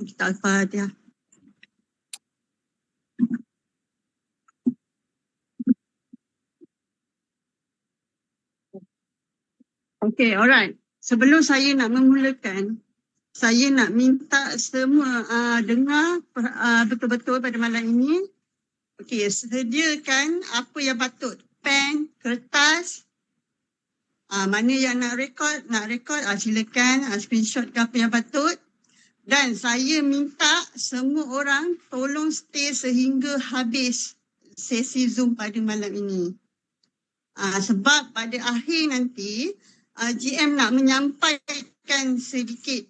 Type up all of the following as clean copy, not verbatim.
kita Al-Fatihah. Okay, alright. Sebelum saya nak memulakan, saya nak minta semua dengar betul-betul pada malam ini. Okey, sediakan apa yang patut. Pen, kertas, mana yang nak record, silakan screenshot ke apa yang patut. Dan saya minta semua orang tolong stay sehingga habis sesi Zoom pada malam ini. Sebab pada akhir nanti, GM nak menyampaikan sedikit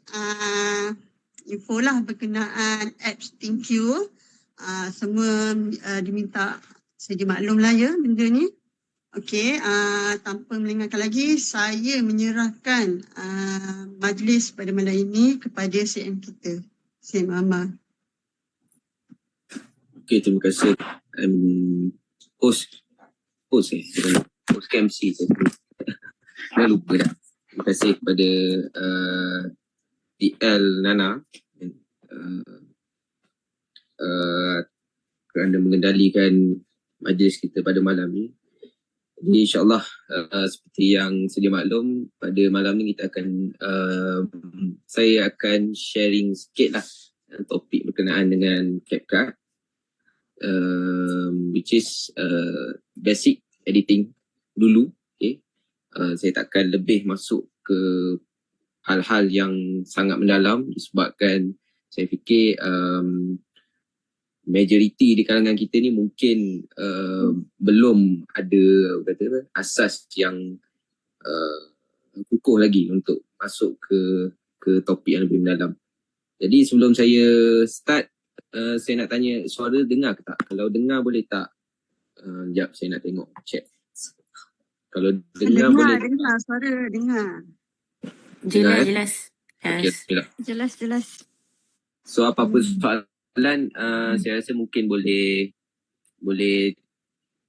info lah berkenaan apps Thank You. Semua diminta sedia maklum lah ya benda ni. Okey, tanpa melengahkan lagi, saya menyerahkan majlis pada malam ini kepada CM kita, CM Amar. Okey, terima kasih. Host KMC saya. Dah lupa dah. Terima kasih kepada TL Nana kerana mengendalikan majlis kita pada malam ni. Jadi insyaAllah seperti yang sedia maklum, pada malam ni kita akan saya akan sharing sikit lah topik berkenaan dengan CapCut, which is basic editing dulu. Okay. Saya takkan lebih masuk ke hal-hal yang sangat mendalam disebabkan saya fikir majoriti di kalangan kita ni mungkin belum ada asas yang kukuh lagi untuk masuk ke topik yang lebih mendalam. Jadi sebelum saya start, saya nak tanya, suara dengar ke tak? Kalau dengar boleh tak? Sekejap saya nak tengok chat. Kalau dengar boleh. Dengar, suara dengar. Jelas. Okay, Jelas. So apa-apa soalan, saya rasa mungkin boleh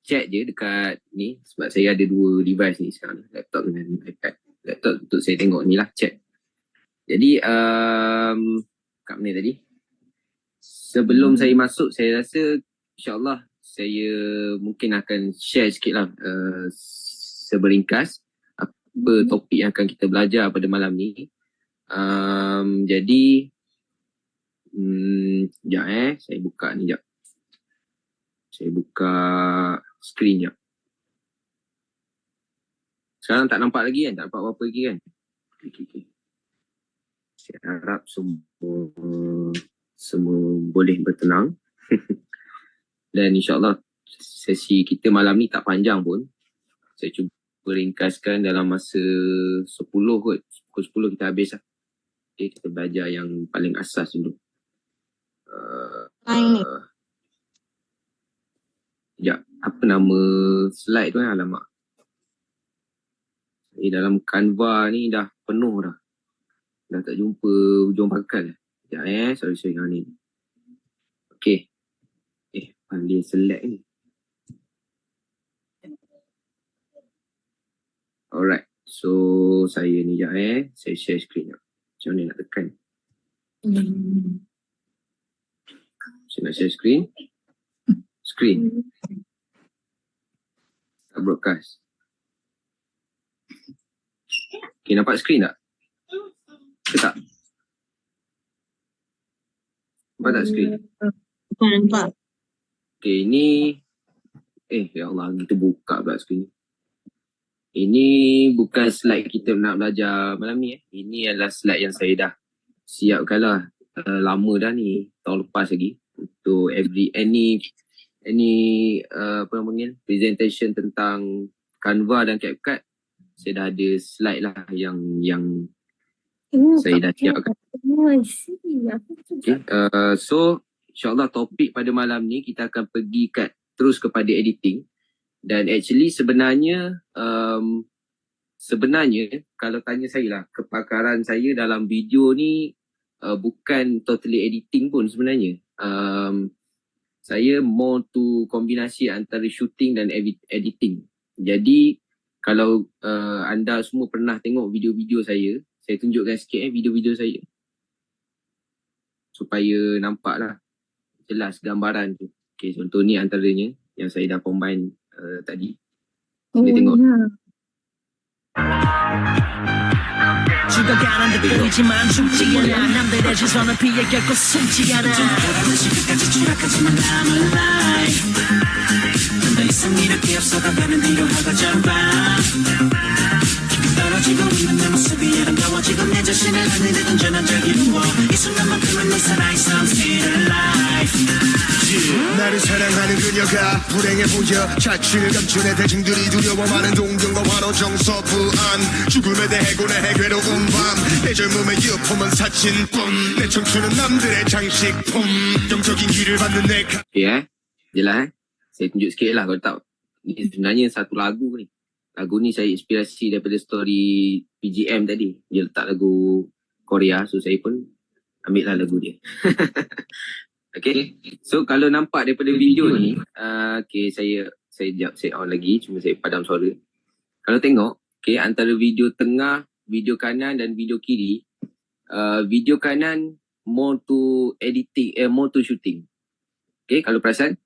chat je dekat ni, sebab saya ada 2 device ni sekarang, laptop dengan iPad. Laptop untuk saya tengok ni lah chat. Jadi kat mana tadi? Sebelum saya masuk, saya rasa insyaAllah saya mungkin akan share sikit lah seberingkas apa topik yang akan kita belajar pada malam ni. Jadi sekejap saya buka ni sekejap. Saya buka skrin sekejap. Sekarang tak nampak lagi kan? Tak nampak apa-apa lagi kan? Okay. Saya harap semua boleh bertenang. Dan insyaAllah sesi kita malam ni tak panjang pun. Saya cuba ringkaskan dalam masa 10 kot. Pukul 10 kita habis lah. Okay, kita belajar yang paling asas dulu. Sekejap, apa nama slide tu kan? Alamak. Dalam Canva ni dah penuh dah. Dah tak jumpa ujung pangkal. Sekejap sorry dengan ni. Okay. Pandai select ni. Alright. So saya ni sekejap saya share screen. Macam mana nak tekan? Saya nak share screen. Tak broadcast. Okay, nampak screen tak? Ke tak? Nampak tak screen? Nampak. Okay, ini ya Allah, kita buka pula screen. Ini bukan slide kita nak belajar malam ni. Ini adalah slide yang saya dah siapkan lah. Lama dah ni, tahun lepas lagi. Untuk any presentation tentang Canva dan CapCut, saya dah ada slide lah yang saya dah siapkan. Okay. So insyaAllah topik pada malam ni kita akan pergi terus kepada editing. Dan actually sebenarnya kalau tanya saya lah, kepakaran saya dalam video ni bukan totally editing pun sebenarnya. Saya more to kombinasi antara shooting dan editing. Jadi kalau anda semua pernah tengok video-video saya tunjukkan sikit video-video saya. supaya nampak lah jelas gambaran tu. Okay, contoh ni antaranya yang saya dah combine tadi. Boleh tengok. 죽어가는 듯 보이지만 죽지 않아 남들의 시선을 피해 결코 숨지 않아 다시 끝까지 추락하지만 I'm alive 더 이상 이렇게 앞서가는 뒤로 하고 잡아 떨어지고 있는 내 모습이 아름다워지고 내 자신을 하늘에 던져난 적이 무엇 이 순간만큼은 늘 살아있어 I'm still alive 나를 사랑하는 그녀가 불행해 보여 자취를 감춘 애 대중들이 두려워 많은 동경과 환호 정서 불안 죽음에 대해 고뇌해 괴로운 밤내 젊음의 유품은 사진뿐 내 청춘은 남들의 장식품 영적인 길을 받는 내 Okay jelas saya tunjuk sikit lah kalau tak. Ni sebenarnya satu lagu ni. Lagu ni saya inspirasi daripada story PGM tadi. Dia letak lagu Korea, so saya pun ambil lah lagu dia. Okay, so kalau nampak daripada video ni, okay, saya on lagi, cuma saya padam suara. Kalau tengok, okay, antara video tengah, video kanan dan video kiri, video kanan more to editing, more to shooting. Okay, kalau perasan,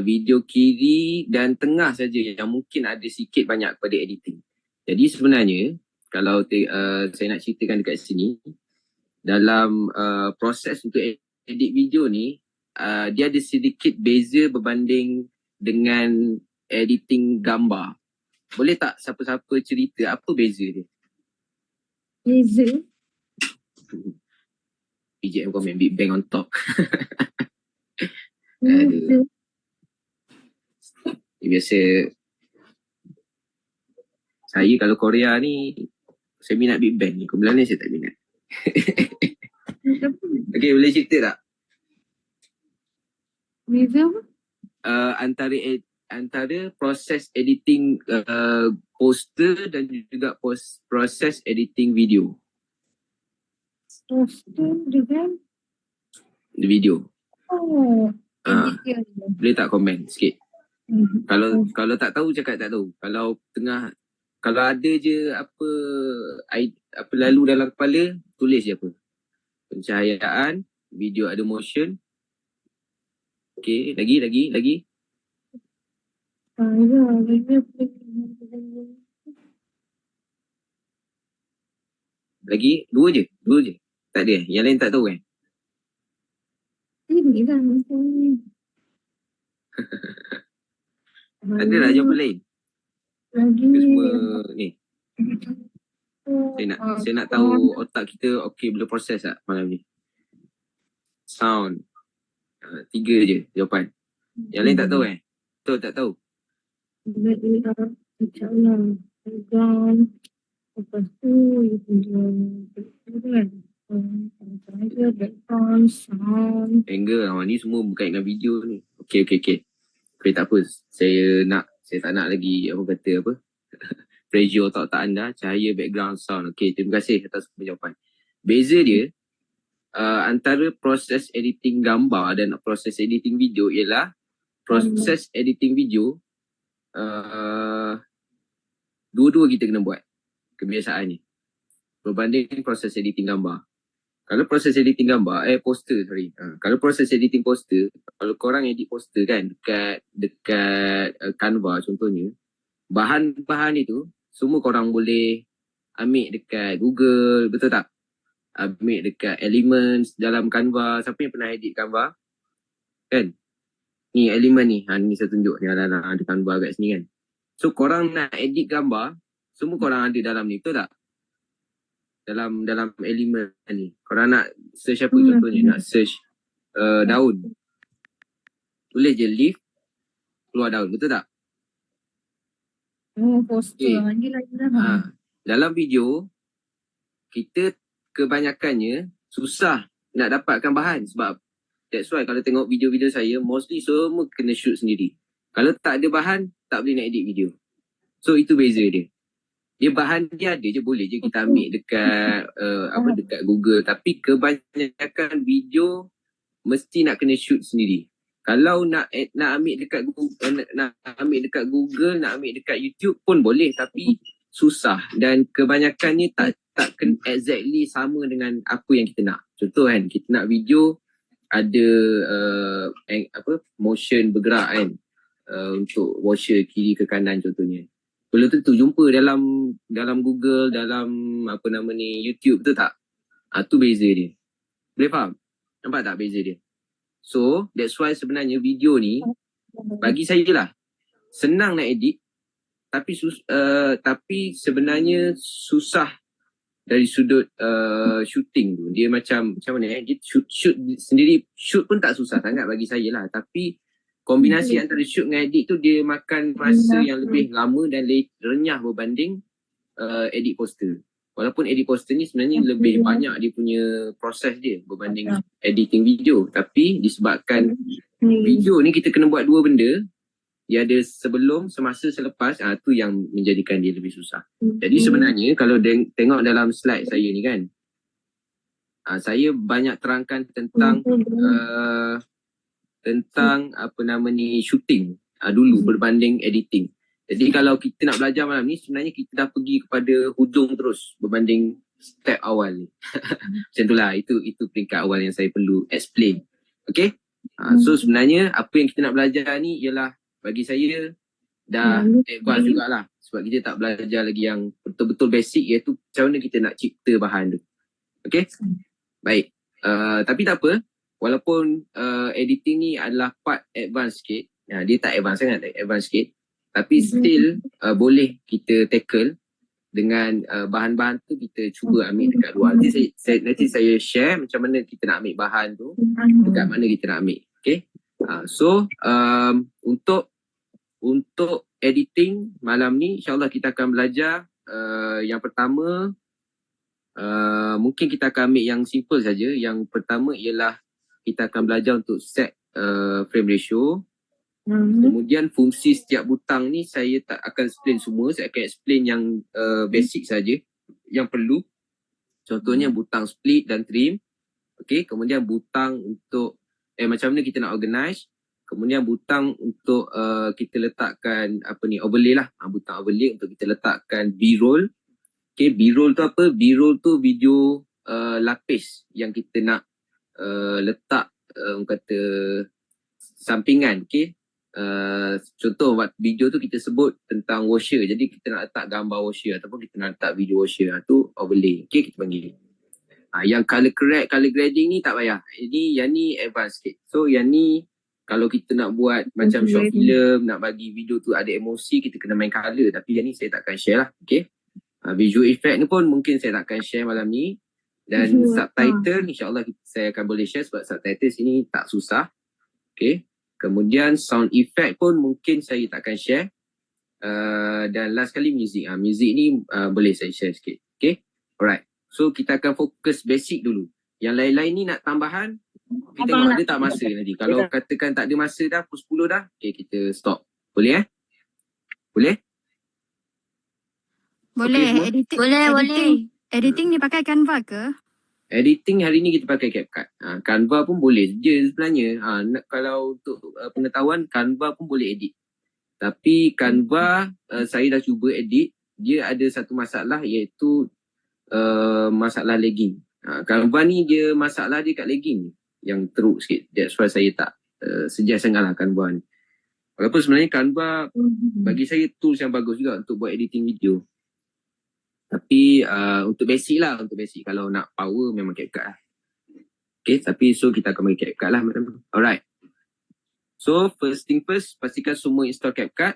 video kiri dan tengah saja yang mungkin ada sikit banyak pada editing. Jadi sebenarnya, kalau saya nak ceritakan dekat sini, dalam proses untuk edit video ni, dia ada sedikit beza berbanding dengan editing gambar. Boleh tak siapa-siapa cerita apa beza dia? Beza? PGM komen Big Bang on top. Beza? Biasa saya kalau Korea ni saya minat Big Bang ni, kumpulan ni saya tak minat. Okay, boleh cerita tak? Beza apa? Antara proses editing poster dan juga proses editing video. Poster dengan? Video. Oh, Editing. Boleh tak komen sikit? Kalau tak tahu cakap tak tahu. Kalau ada je apa lalu dalam kepala, tulis je apa. Pencahayaan, video ada motion. Okay, lagi. Lagi, dua je. Tak ada yang lain tak tahu kan? Ini lah misalnya. Ada lah jawapan lain. Lagi. Kita semua ni. Saya nak tahu otak kita okey boleh proses tak malam ni. Sound. 3 je jawapan. Yang lain tak tahu eh? Betul tak tahu? InsyaAllah. Lepas tu, background, sound. Angle ni semua berkait dengan video ni. Okey. Okay, tak apa. Saya tak nak lagi pressure otak anda. Cahaya, background, sound. Okay, terima kasih atas jawapan. Beza dia antara proses editing gambar dan proses editing video ialah proses editing video dua-dua kita kena buat kebiasaannya berbanding proses editing gambar. Kalau proses editing gambar, kalau proses editing poster, kalau korang edit poster kan dekat Canva contohnya, bahan-bahan itu semua korang boleh ambil dekat Google, betul tak? Ambil dekat Elements dalam Canva. Siapa yang pernah edit Canva? Kan? Ni Element ni, ni saya tunjuk ni ada Canva kat sini kan. So korang nak edit gambar, semua korang ada dalam ni, betul tak? Dalam elemen ni. Korang nak search apa contohnya? Nak search daun. Tulis je leaf, keluar daun. Betul tak? Poster. Dalam video, kita kebanyakannya susah nak dapatkan bahan. Sebab that's why kalau tengok video-video saya, mostly semua kena shoot sendiri. Kalau tak ada bahan, tak boleh nak edit video. So itu beza dia. Dia bahan dia ada je, boleh je kita ambil dekat dekat Google, tapi kebanyakan video mesti nak kena shoot sendiri. Kalau nak ambil dekat Google, nak ambil dekat YouTube pun boleh, tapi susah dan kebanyakannya tak exactly sama dengan apa yang kita nak. Contoh kan, kita nak video ada motion bergerak kan, untuk washer kiri ke kanan contohnya. Belum tentu jumpa dalam Google, dalam YouTube tu tak. Tu beza dia. Boleh faham? Nampak tak beza dia? So that's why sebenarnya video ni bagi saya lah senang nak edit, tapi sebenarnya susah dari sudut shooting tu. Dia macam mana dia shoot sendiri, shoot pun tak susah sangat bagi saya lah, tapi kombinasi antara shoot dengan edit tu dia makan masa yang lebih lama dan renyah berbanding edit poster. Walaupun edit poster ni sebenarnya lebih banyak dia punya proses dia berbanding editing video, tapi disebabkan video ni kita kena buat dua benda. Dia ada sebelum, semasa, selepas, tu yang menjadikan dia lebih susah. Jadi sebenarnya kalau tengok dalam slide saya ni kan, saya banyak terangkan tentang shooting dulu berbanding editing. Jadi kalau kita nak belajar malam ni, sebenarnya kita dah pergi kepada hujung terus berbanding step awal ni. Macam itulah, itu peringkat awal yang saya perlu explain. Okay? So sebenarnya apa yang kita nak belajar ni ialah bagi saya dah advance jugalah. Sebab kita tak belajar lagi yang betul-betul basic, iaitu macam mana kita nak cipta bahan tu. Okay? Baik. Tapi tak apa. Walaupun editing ni adalah part advance sikit. Dia tak advance sangat, advance sikit. Tapi still boleh kita tackle dengan bahan-bahan tu kita cuba ambil dekat luar. Nanti saya share macam mana kita nak ambil bahan tu, dekat mana kita nak ambil. Okay? So untuk editing malam ni insyaAllah kita akan belajar yang pertama, mungkin kita akan ambil yang simple saja. Yang pertama ialah kita akan belajar untuk set frame ratio. Kemudian fungsi setiap butang ni saya tak akan explain semua, saya akan explain yang basic saja yang perlu. Contohnya butang split dan trim. Okay, kemudian butang untuk macam mana kita nak organize. Kemudian butang untuk kita letakkan overlay lah. Butang overlay untuk kita letakkan B-roll. Okay, B-roll tu apa? B-roll tu video lapis yang kita nak letak kata sampingan. Okay. Contoh video tu kita sebut tentang washer, jadi kita nak letak gambar washer ataupun kita nak letak video washer, tu overlay. Okay, kita panggil. Yang color correct, color grading ni tak payah. Yang ni advance sikit. So yang ni kalau kita nak buat macam short film, nak bagi video tu ada emosi, kita kena main color. Tapi yang ni saya takkan share lah. Okay. Visual effect ni pun mungkin saya takkan share malam ni. Dan subtitle insyaAllah saya akan boleh share sebab subtitle sini tak susah. Okay. Kemudian sound effect pun mungkin saya takkan share. Dan last kali music. Music ni boleh saya share sikit. Okay. Alright. So kita akan fokus basic dulu. Yang lain-lain ni nak tambahan, kita tengok ada tak masa nanti. Kalau katakan tak ada masa dah, pukul 10 dah, okay, kita stop. Boleh Boleh? Boleh. Okay, Editing. Boleh. Editing ni pakai Canva ke? Editing hari ni kita pakai CapCut. Canva pun boleh je sebenarnya. Kalau untuk pengetahuan, Canva pun boleh edit. Tapi Canva, saya dah cuba edit. Dia ada satu masalah iaitu masalah lagging. Canva ni dia masalah dia kat lagging yang teruk sikit. That's why saya tak suggest sangat lah Canva ni. Walaupun sebenarnya Canva bagi saya tools yang bagus juga untuk buat editing video. Tapi untuk basic lah, kalau nak power memang CapCut lah. Okay, tapi so kita akan bagi CapCut lah. Alright. So first thing first, pastikan semua install CapCut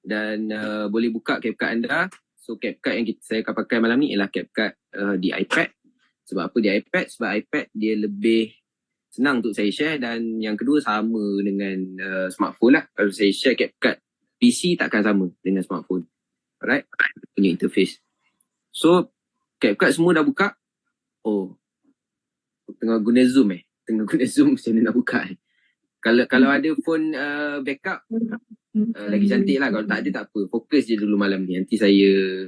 dan boleh buka CapCut anda. So CapCut yang saya akan pakai malam ni ialah CapCut di iPad. Sebab apa di iPad? Sebab iPad dia lebih senang untuk saya share, dan yang kedua sama dengan smartphone lah. Kalau saya share CapCut PC takkan sama dengan smartphone. Alright, punya interface. So CapCut semua dah buka. Tengah guna Zoom macam mana nak buka Kalau ada phone backup lagi cantik lah. Kalau tak ada tak apa, fokus je dulu malam ni. Nanti saya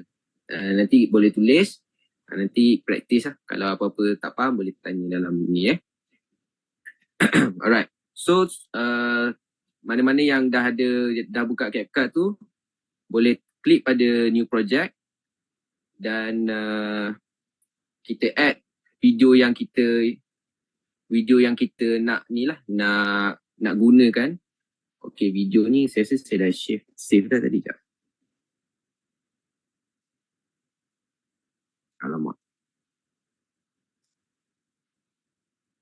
nanti boleh tulis, nanti praktis lah. Kalau apa-apa tak faham boleh tanya dalam ni Alright. So mana-mana yang dah buka CapCut tu boleh klik pada new project dan kita add video yang kita nak ni lah, nak gunakan. Okay, video ni saya rasa saya dah save dah tadi. Sekejap. Alamak.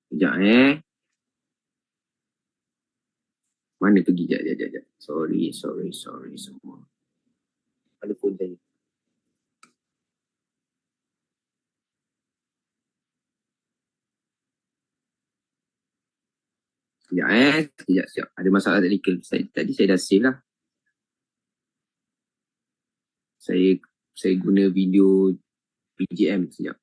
Sekejap Mana pergi? Sekejap. Sorry semua. Ada phone saya. Sekejap. Ada masalah teknikal. Tadi saya dah save lah. Saya guna video PGM sekejap.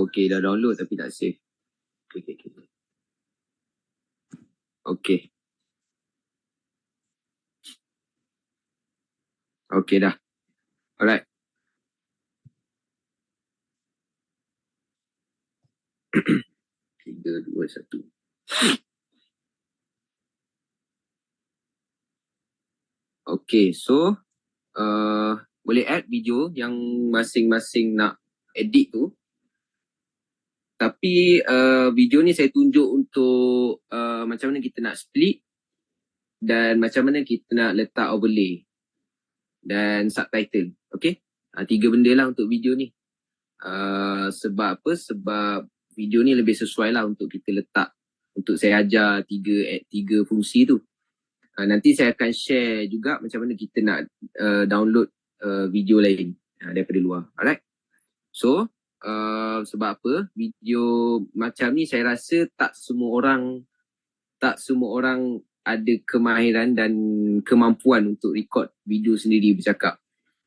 Okay, dah download tapi tak save. Okay. Okay dah. Alright. Tiga, dua, satu. Okay, so boleh add video yang masing-masing nak edit tu. Tapi video ni saya tunjuk untuk macam mana kita nak split dan macam mana kita nak letak overlay dan subtitle. Okay? 3 benda lah untuk video ni. Sebab apa? Sebab video ni lebih sesuai lah untuk kita letak, untuk saya ajar 3 fungsi tu. Nanti saya akan share juga macam mana kita nak download video lain daripada luar. Alright? So, sebab apa? Video macam ni saya rasa tak semua orang ada kemahiran dan kemampuan untuk record video sendiri bercakap.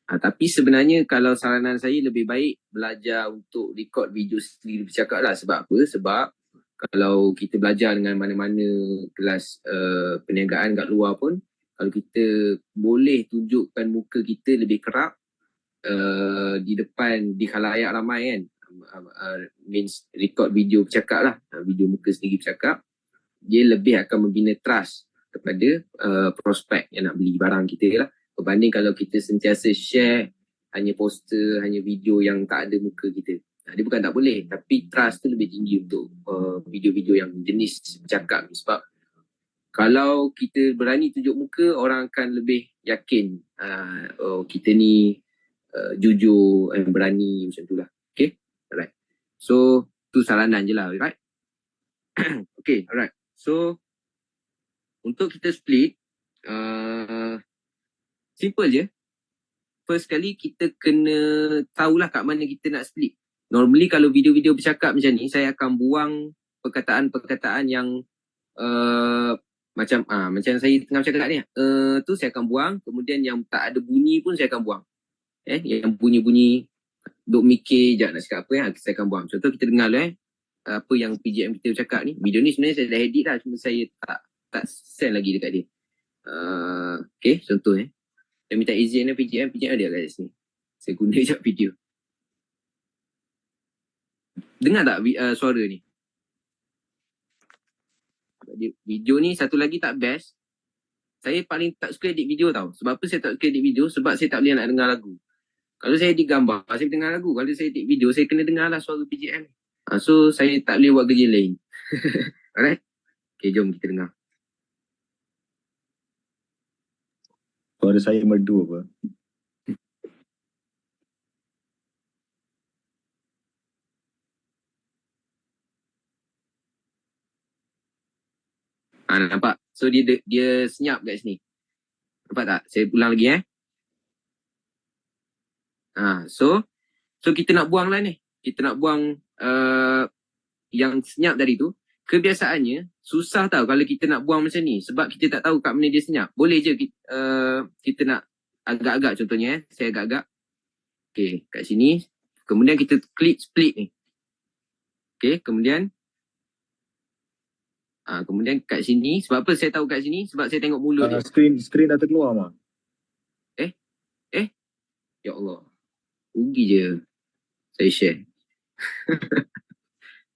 Tapi sebenarnya kalau saranan saya lebih baik belajar untuk record video sendiri bercakap lah. Sebab apa? Sebab kalau kita belajar dengan mana-mana kelas perniagaan kat luar pun, kalau kita boleh tunjukkan muka kita lebih kerap di depan, di khalayak ramai kan, means record video bercakap lah, video muka sendiri bercakap, dia lebih akan membina trust kepada prospek yang nak beli barang kita lah, berbanding kalau kita sentiasa share hanya poster, hanya video yang tak ada muka kita. Dia bukan tak boleh, tapi trust tu lebih tinggi untuk video-video yang jenis bercakap. Sebab kalau kita berani tunjuk muka, orang akan lebih yakin kita ni jujur, berani, macam tu lah. Okay, alright. So, tu saranan je lah, right? Okay, alright. So, untuk kita split, simple je. First kali kita kena tahulah kat mana kita nak split. Normally kalau video-video bercakap macam ni, saya akan buang perkataan-perkataan yang macam saya tengah bercakap ni. Tu saya akan buang. Kemudian yang tak ada bunyi pun saya akan buang. Yang bunyi-bunyi duk mikir sekejap nak cakap apa saya akan buang. Contoh kita dengar lah apa yang PGM kita bercakap ni. Video ni sebenarnya saya dah edit lah, cuma saya tak send lagi dekat dia. Okay, contoh saya minta izin PGM ada kat sini. Saya guna sekejap video. Dengar tak suara ni? Video ni satu lagi tak best. Saya paling tak suka edit video tau. Sebab apa saya tak suka edit video? Sebab saya tak boleh nak dengar lagu. Kalau saya edit gambar, saya dengar lagu. Kalau saya edit video, saya kena dengar lah suara PGM. So saya tak boleh buat kerja lain. Alright? Okay, jom kita dengar. Suara saya merdu apa? Nampak? So dia senyap kat sini. Nampak tak? Saya ulang lagi So kita nak buang lah ni. Kita nak buang yang senyap dari tu. Kebiasaannya susah tau kalau kita nak buang macam ni. Sebab kita tak tahu kat mana dia senyap. Boleh je kita nak agak-agak contohnya. Saya agak-agak. Okay, kat sini. Kemudian kita klik split ni. Okay, kemudian kat sini. Sebab apa saya tahu kat sini? Sebab saya tengok mulut dia. Screen dah terkeluar mah. Ya Allah. Rugi je saya share.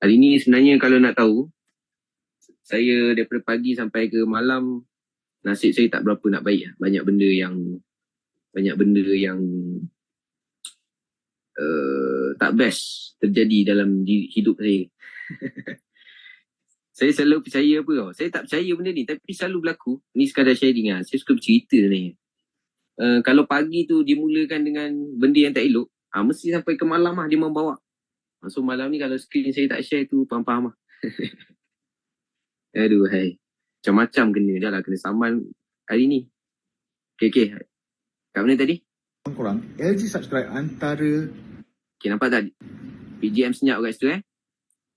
Hari ni sebenarnya kalau nak tahu, saya daripada pagi sampai ke malam, nasib saya tak berapa nak baik. Banyak benda yang tak best terjadi dalam hidup saya. Saya selalu percaya apa tau. Saya tak percaya benda ni tapi selalu berlaku. Ni sekadar sharing lah. Saya suka bercerita ni. Kalau pagi tu dimulakan dengan benda yang tak elok, mesti sampai ke malam lah dia membawa. So malam ni kalau skrin saya tak share tu, faham-faham lah. Aduh hai. Macam-macam kena dah lah. Kena saman hari ni. Okay. Kat mana tadi? Korang, LG subscribe antara... Okay, nampak tak? PGM senyap kat situ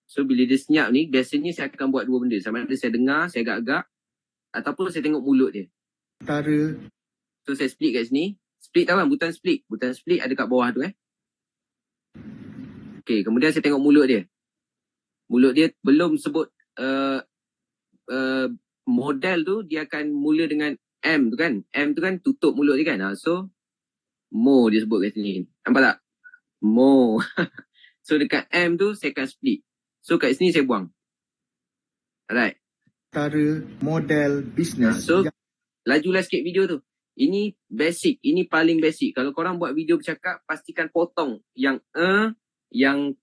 So bila dia senyap ni, biasanya saya akan buat dua benda. Sama ada saya dengar, saya agak-agak, ataupun saya tengok mulut dia. antara So saya split kat sini. Split tahu kan? Butang split. Butang split ada kat bawah tu Okay, kemudian saya tengok mulut dia. Mulut dia belum sebut model tu, dia akan mula dengan M tu kan. M tu kan tutup mulut dia kan. So, Mo dia sebut kat sini. Nampak tak? Mo. So dekat M tu saya akan split. So kat sini saya buang. Alright. antara model bisnes So lajulah sikit video tu. Ini basic. Ini paling basic. Kalau korang buat video bercakap, pastikan potong yang yang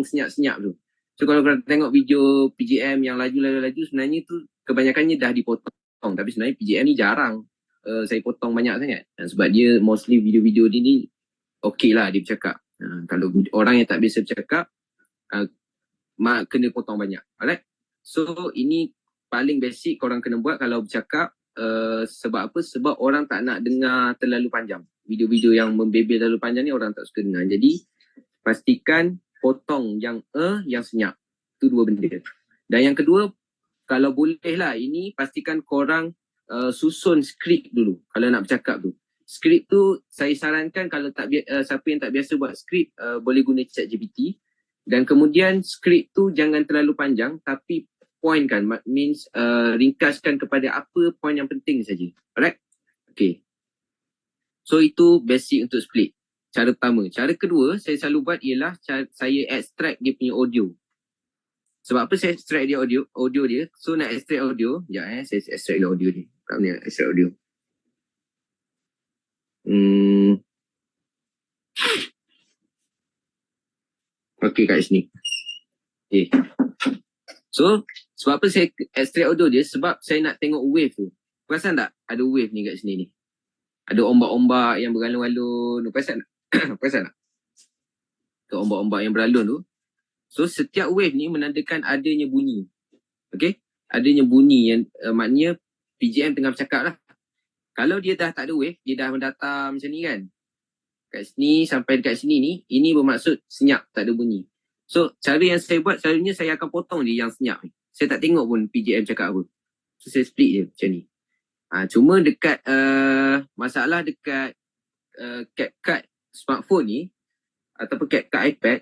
senyap-senyap tu. So kalau korang tengok video PGM yang laju sebenarnya tu kebanyakannya dah dipotong. Tapi sebenarnya PGM ni jarang saya potong banyak sangat. Sebab dia mostly video-video dia ni okey lah dia bercakap. Kalau orang yang tak biasa bercakap, kena potong banyak. Alright. So ini paling basic korang kena buat kalau bercakap. Sebab apa? Sebab orang tak nak dengar terlalu panjang. Video-video yang membebel terlalu panjang ni orang tak suka dengar. Jadi pastikan potong yang senyap. Itu dua benda. Dan yang kedua, kalau boleh lah ini pastikan korang susun skrip dulu kalau nak bercakap tu. Skrip tu saya sarankan kalau siapa yang tak biasa buat skrip boleh guna ChatGPT. Dan kemudian skrip tu jangan terlalu panjang tapi point kan, means ringkaskan kepada apa point yang penting saja. Alright? Okay. So itu basic untuk split. Cara pertama. Cara kedua saya selalu buat ialah saya extract dia punya audio. Sebab apa saya extract dia audio dia? So nak extract audio, sekejap saya extract dia audio dia. Kat mana extract audio? Okay kat sini. Okay. So sebab apa saya extract audio dia? Sebab saya nak tengok wave tu. Perasan tak? Ada wave ni kat sini ni. Ada ombak-ombak yang bergalun-galun. Perasan tak? Perasan tak? Ke ombak-ombak yang beralun tu. So setiap wave ni menandakan adanya bunyi. Okay? Adanya bunyi yang maknanya PGM tengah bercakap lah. Kalau dia dah tak ada wave, dia dah mendatar macam ni kan. Kat sini sampai dekat sini ni, ini bermaksud senyap, tak ada bunyi. So cara yang saya buat selalunya saya akan potong dia yang senyap ni. Saya tak tengok pun PGM cakap apa. So saya split je macam ni. Cuma dekat masalah dekat CapCut smartphone ni ataupun CapCut iPad,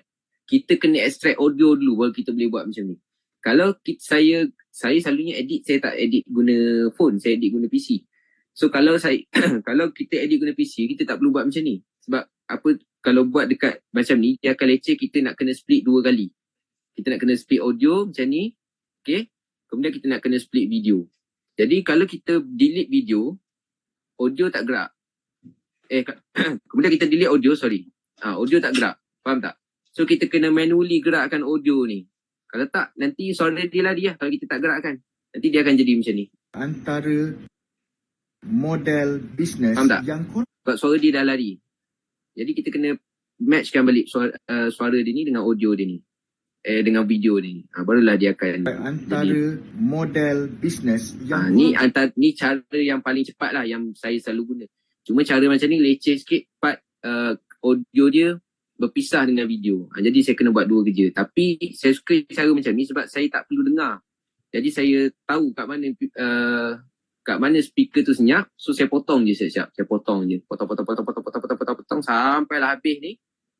kita kena extract audio dulu baru kita boleh buat macam ni. Kalau saya selalunya edit, saya tak edit guna phone, saya edit guna PC. So kalau kalau kita edit guna PC, kita tak perlu buat macam ni. Sebab apa, kalau buat dekat macam ni, dia akan leceh, kita nak kena split 2 kali. Kita nak kena split audio macam ni, okay. Kemudian kita nak kena split video. Jadi kalau kita delete video, audio tak gerak. Kemudian kita delete audio, audio tak gerak. Faham tak? So kita kena manually gerakkan audio ni. Kalau tak, nanti suara dia lari lah kalau kita tak gerakkan. Nanti dia akan jadi macam ni. antara model bisnes Faham tak? yang korang Sebab suara dia dah lari. Jadi kita kena matchkan balik suara dia ni dengan audio dia ni. Dengan video dia ni. Barulah dia akan antara jadi. model bisnes yang Ni cara yang paling cepat lah yang saya selalu guna. Cuma cara macam ni leceh sikit part audio dia berpisah dengan video. Jadi saya kena buat dua kerja. Tapi saya suka cara macam ni sebab saya tak perlu dengar. Jadi saya tahu kat mana speaker tu senyap. So saya potong je siap-siap. Saya potong je. Potong sampailah habis ni.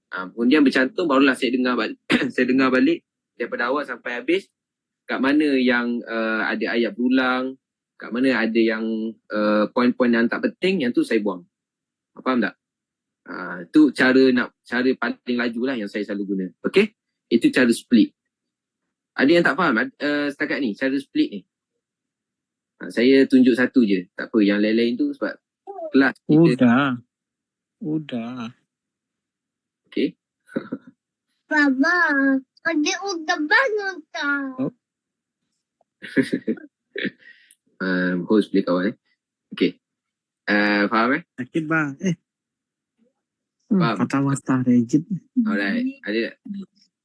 Kemudian bercantum barulah saya dengar balik. Saya dengar balik daripada awal sampai habis. Kat mana yang ada ayat berulang. Kat mana ada yang poin-poin yang tak penting. Yang tu saya buang. Faham tak? Tu cara paling laju lah yang saya selalu guna. Okay? Itu cara split. Ada yang tak faham setakat ni, cara split ni? Saya tunjuk satu je. Tak apa, yang lain-lain tu sebab kelas kita. Udah. Okay. Baba, adik udah bangun tak? Host boleh kawal Okay. Faham Sakit bang. Faham? Patah-patah rejit. Alright.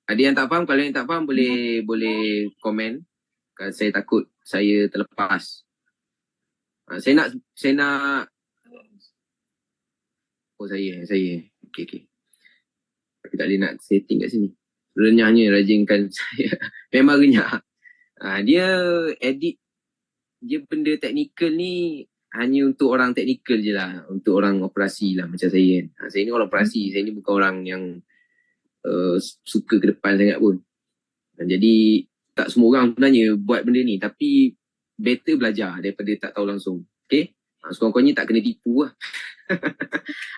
Ada yang tak faham? Kalau yang tak faham boleh komen. Kalau saya takut saya terlepas. Saya nak saya. Okay. Tapi tak boleh nak setting kat sini. Renyahnya rajinkan saya. Memang renyah. Dia edit, dia benda teknikal ni hanya untuk orang teknikal je lah. Untuk orang operasi lah macam saya kan. Saya ni orang operasi. Saya ni bukan orang yang suka ke depan sangat pun. Jadi tak semua orang sebenarnya buat benda ni. Tapi better belajar daripada tak tahu langsung. Okay? Sekurang-kurangnya tak kena tipu lah.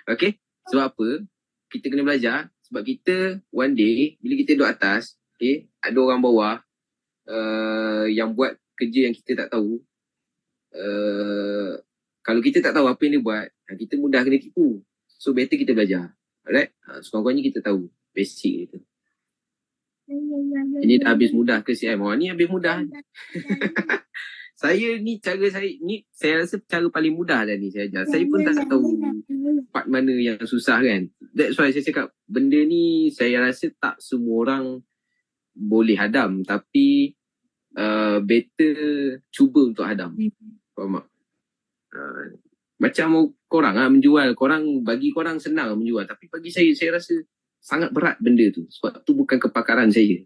Okay? Sebab apa? Kita kena belajar. Sebab kita one day, bila kita duduk atas, okay, ada orang bawah yang buat kerja yang kita tak tahu. Kalau kita tak tahu apa yang dia buat, kita mudah kena tipu. So better kita belajar. Alright? Sekurang-kurangnya kita tahu basic itu. Ini dah habis mudah ke CM? Ni habis mudah. Saya rasa cara paling mudah dah ni saya ajar. Saya pun tak tahu part mana yang susah kan. That's why saya cakap benda ni saya rasa tak semua orang boleh hadam. Tapi better cuba untuk hadam. Faham tak? Macam korang menjual. Bagi korang senang menjual. Tapi bagi saya rasa sangat berat benda tu. Sebab tu bukan kepakaran saya.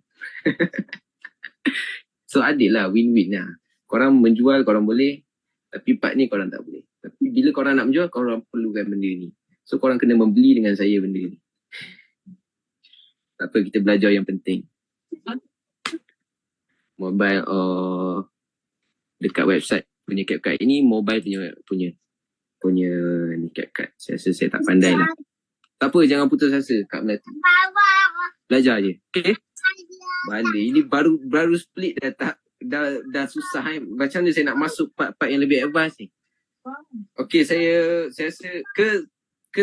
So adil lah, win-win lah. Korang menjual, korang boleh. Tapi part ni korang tak boleh. Tapi bila korang nak menjual, korang perlukan benda ni. So korang kena membeli dengan saya benda ni. Tak apa, kita belajar yang penting. Mobile dekat website punya CapCut. Ini mobile punya ni CapCut. Saya rasa saya tak pandai lah. Tak apa, jangan putus asa Kak Melati. Belajar je. Okay? Balik. Ini baru split dah susah Macam mana saya nak masuk part-part yang lebih advance ni? Okay, saya rasa ke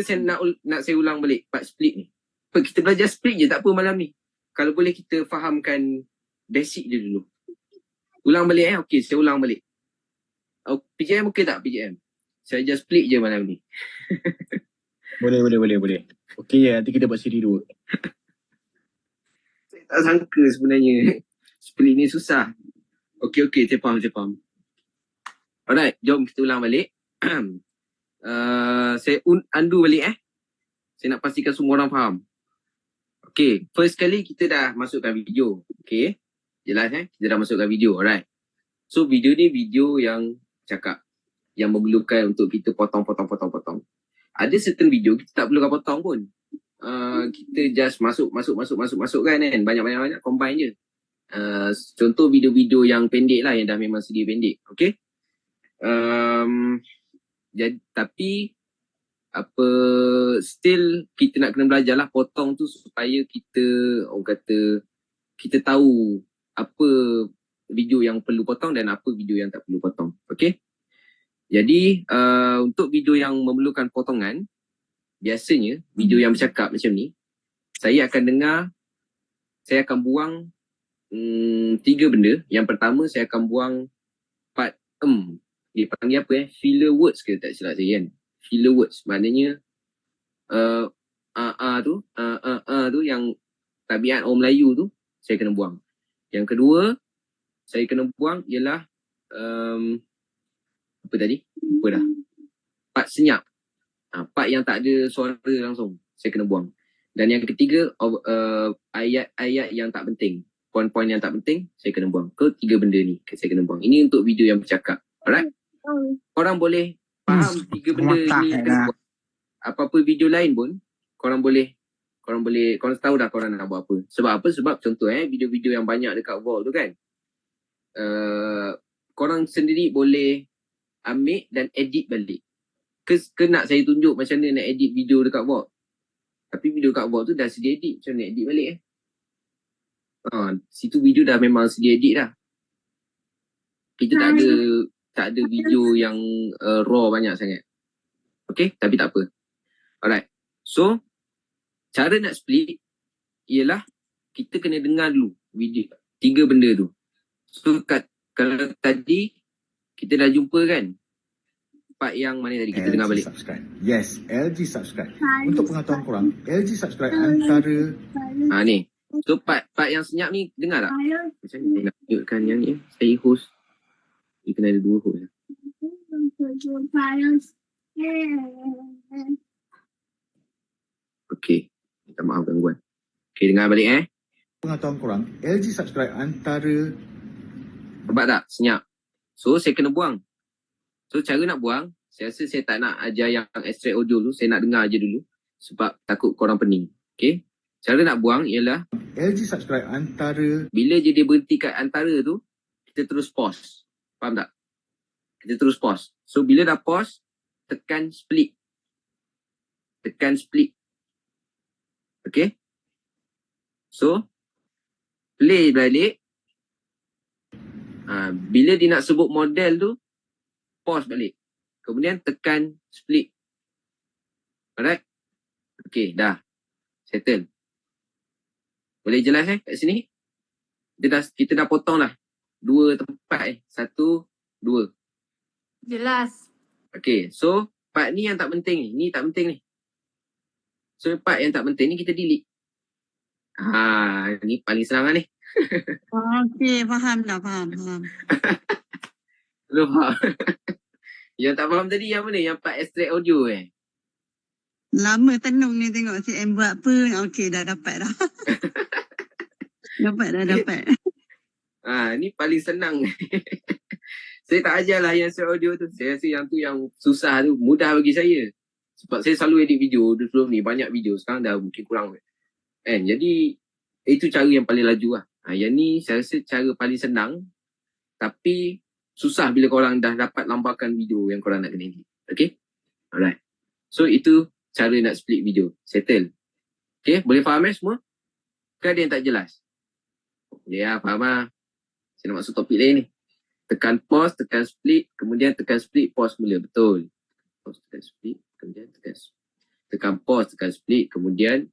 saya nak saya ulang balik part split ni. Kita belajar split je, tak apa malam ni. Kalau boleh kita fahamkan basic je dulu. Ulang balik Okay, saya ulang balik. PJM okay tak PJM? Saya just split je malam ni. Boleh. Okay ya, nanti kita buat siri dulu. Saya tak sangka sebenarnya split ni susah. Okay, saya faham. Alright, jom kita ulang balik. Saya undo balik Saya nak pastikan semua orang faham. Okay, first kali kita dah masukkan video. Okay, jelas kita dah masukkan video, alright. So video ni video yang cakap, yang memerlukan untuk kita potong. Ada certain video kita tak perlukan potong pun. Kita just masuk kan. Banyak combine je. Contoh video-video yang pendek lah, yang dah memang sedia pendek. Okay. Tapi still kita nak kena belajar lah potong tu supaya kita kita tahu apa video yang perlu potong dan apa video yang tak perlu potong. Okay. Jadi untuk video yang memerlukan potongan, biasanya video yang bercakap macam ni, saya akan buang 3 benda. Yang pertama, saya akan buang part dia panggil apa filler words ke tak silap saya kan. Filler words maknanya tu yang tabiat orang Melayu tu saya kena buang. Yang kedua saya kena buang ialah apa tadi? Lupa dah. Part senyap. Part yang tak ada suara langsung saya kena buang. Dan yang ketiga ayat-ayat yang tak penting. Poin-poin yang tak penting saya kena buang. 3 benda ni saya kena buang. Ini untuk video yang bercakap. Alright? Korang boleh faham 3 benda ni kena buang. Apa-apa video lain pun korang tahu dah korang nak buat apa. Sebab apa? Sebab contoh video-video yang banyak dekat Vault tu kan. Korang sendiri boleh ambil dan edit balik. Ke nak saya tunjuk macam mana nak edit video dekat Vault? Tapi video dekat Vault tu dah sedia edit. Macam mana edit balik Situ video dah memang sedia edit dah. Kita tak ada video yang raw banyak sangat. Okay, tapi tak apa. Alright. So, cara nak split ialah kita kena dengar dulu video 3 benda tu. So, kalau tadi kita dah jumpa kan part yang mana tadi kita dengar balik. Subscribe. Yes, LG subscribe. Untuk pengetahuan korang, LG subscribe antara Ni. So part yang senyap ni dengar tak? Macam ni saya nak tunjukkan yang ni. Saya host. Ni kena ada 2 host. Okay. Minta maaf gangguan. Okay, dengar balik pengetahuan korang, LG subscribe antara Nampak tak? Senyap. So saya kena buang. So cara nak buang, saya rasa saya tak nak ajar yang extract audio dulu. Saya nak dengar aja dulu. Sebab takut korang pening. Okay? Cara nak buang ialah LG subscribe antara bila je dia berhenti kat antara tu, kita terus pause. Faham tak? Kita terus pause. So bila dah pause, tekan split. Tekan split. Okay? So, play balik. Bila dia nak sebut model tu, pause balik. Kemudian tekan split. Alright? Okay, dah. Settle. Boleh jelas kat sini? Kita dah potong lah. 2 tempat 1, 2. Jelas. Okay, so part ni yang tak penting ni. Ni tak penting ni. So part yang tak penting ni kita delete. Ni paling senang lah ni. Okay, faham dah, faham. Lu faham? Yang tak faham tadi yang mana? Yang part extract audio Lama tenung ni tengok si M buat apa. Okay, dah dapat dah. dapat. Ni paling senang. Saya tak ajar lah yang extract audio tu. Saya rasa yang tu yang susah tu. Mudah bagi saya. Sebab saya selalu edit video sebelum ni. Banyak video. Sekarang dah mungkin kurang. Jadi, itu cara yang paling laju lah. Yang ni saya rasa cara paling senang. Tapi, susah bila korang dah dapat lambakan video yang korang nak kena edit. Okay? Alright. So, itu cara nak split video. Settle. Okay? Boleh faham semua? Ke ada yang tak jelas? Boleh lah, faham lah. Saya nak masuk topik lain ni. Tekan pause, tekan split. Kemudian tekan split, pause mula. Betul. Pause, tekan split. Kemudian tekan pause, tekan split. Kemudian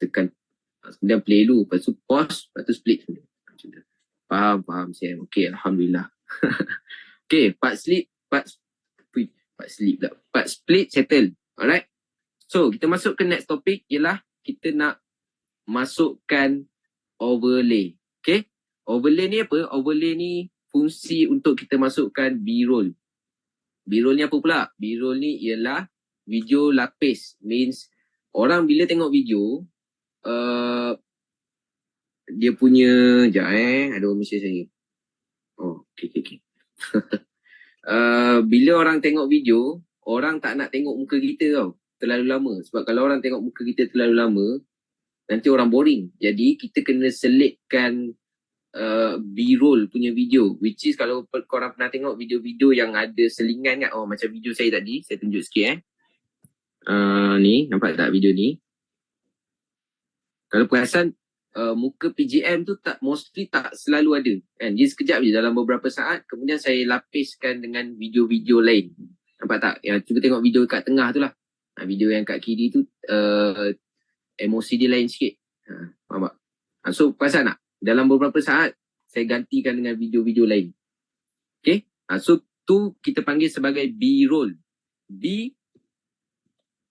kemudian play dulu. Lepas tu pause, lepas tu split. Faham saya. Okay, Alhamdulillah. Okay, part split settle. Alright. So, kita masuk ke next topic ialah kita nak masukkan overlay. Okay. Overlay ni apa? Overlay ni fungsi untuk kita masukkan B-roll. B-roll ni apa pula? B-roll ni ialah video lapis. Means orang bila tengok video, dia punya ada orang mesej saya. Okay. Bila orang tengok video, orang tak nak tengok muka kita tau terlalu lama. Sebab kalau orang tengok muka kita terlalu lama, nanti orang boring. Jadi kita kena selitkan B-roll punya video, which is kalau korang pernah tengok video-video yang ada selingan kan, macam video saya tadi, saya tunjuk sikit ni, nampak tak video ni? Kalau perasan muka PGM tu mostly tak selalu ada kan, dia sekejap je dalam beberapa saat, kemudian saya lapiskan dengan video-video lain. Nampak tak? Cuba tengok video kat tengah tu lah. Video yang kat kiri tu emosi dia lain sikit. Faham tak? So perasan tak? Dalam beberapa saat saya gantikan dengan video-video lain. Okay? So tu kita panggil sebagai B-roll. B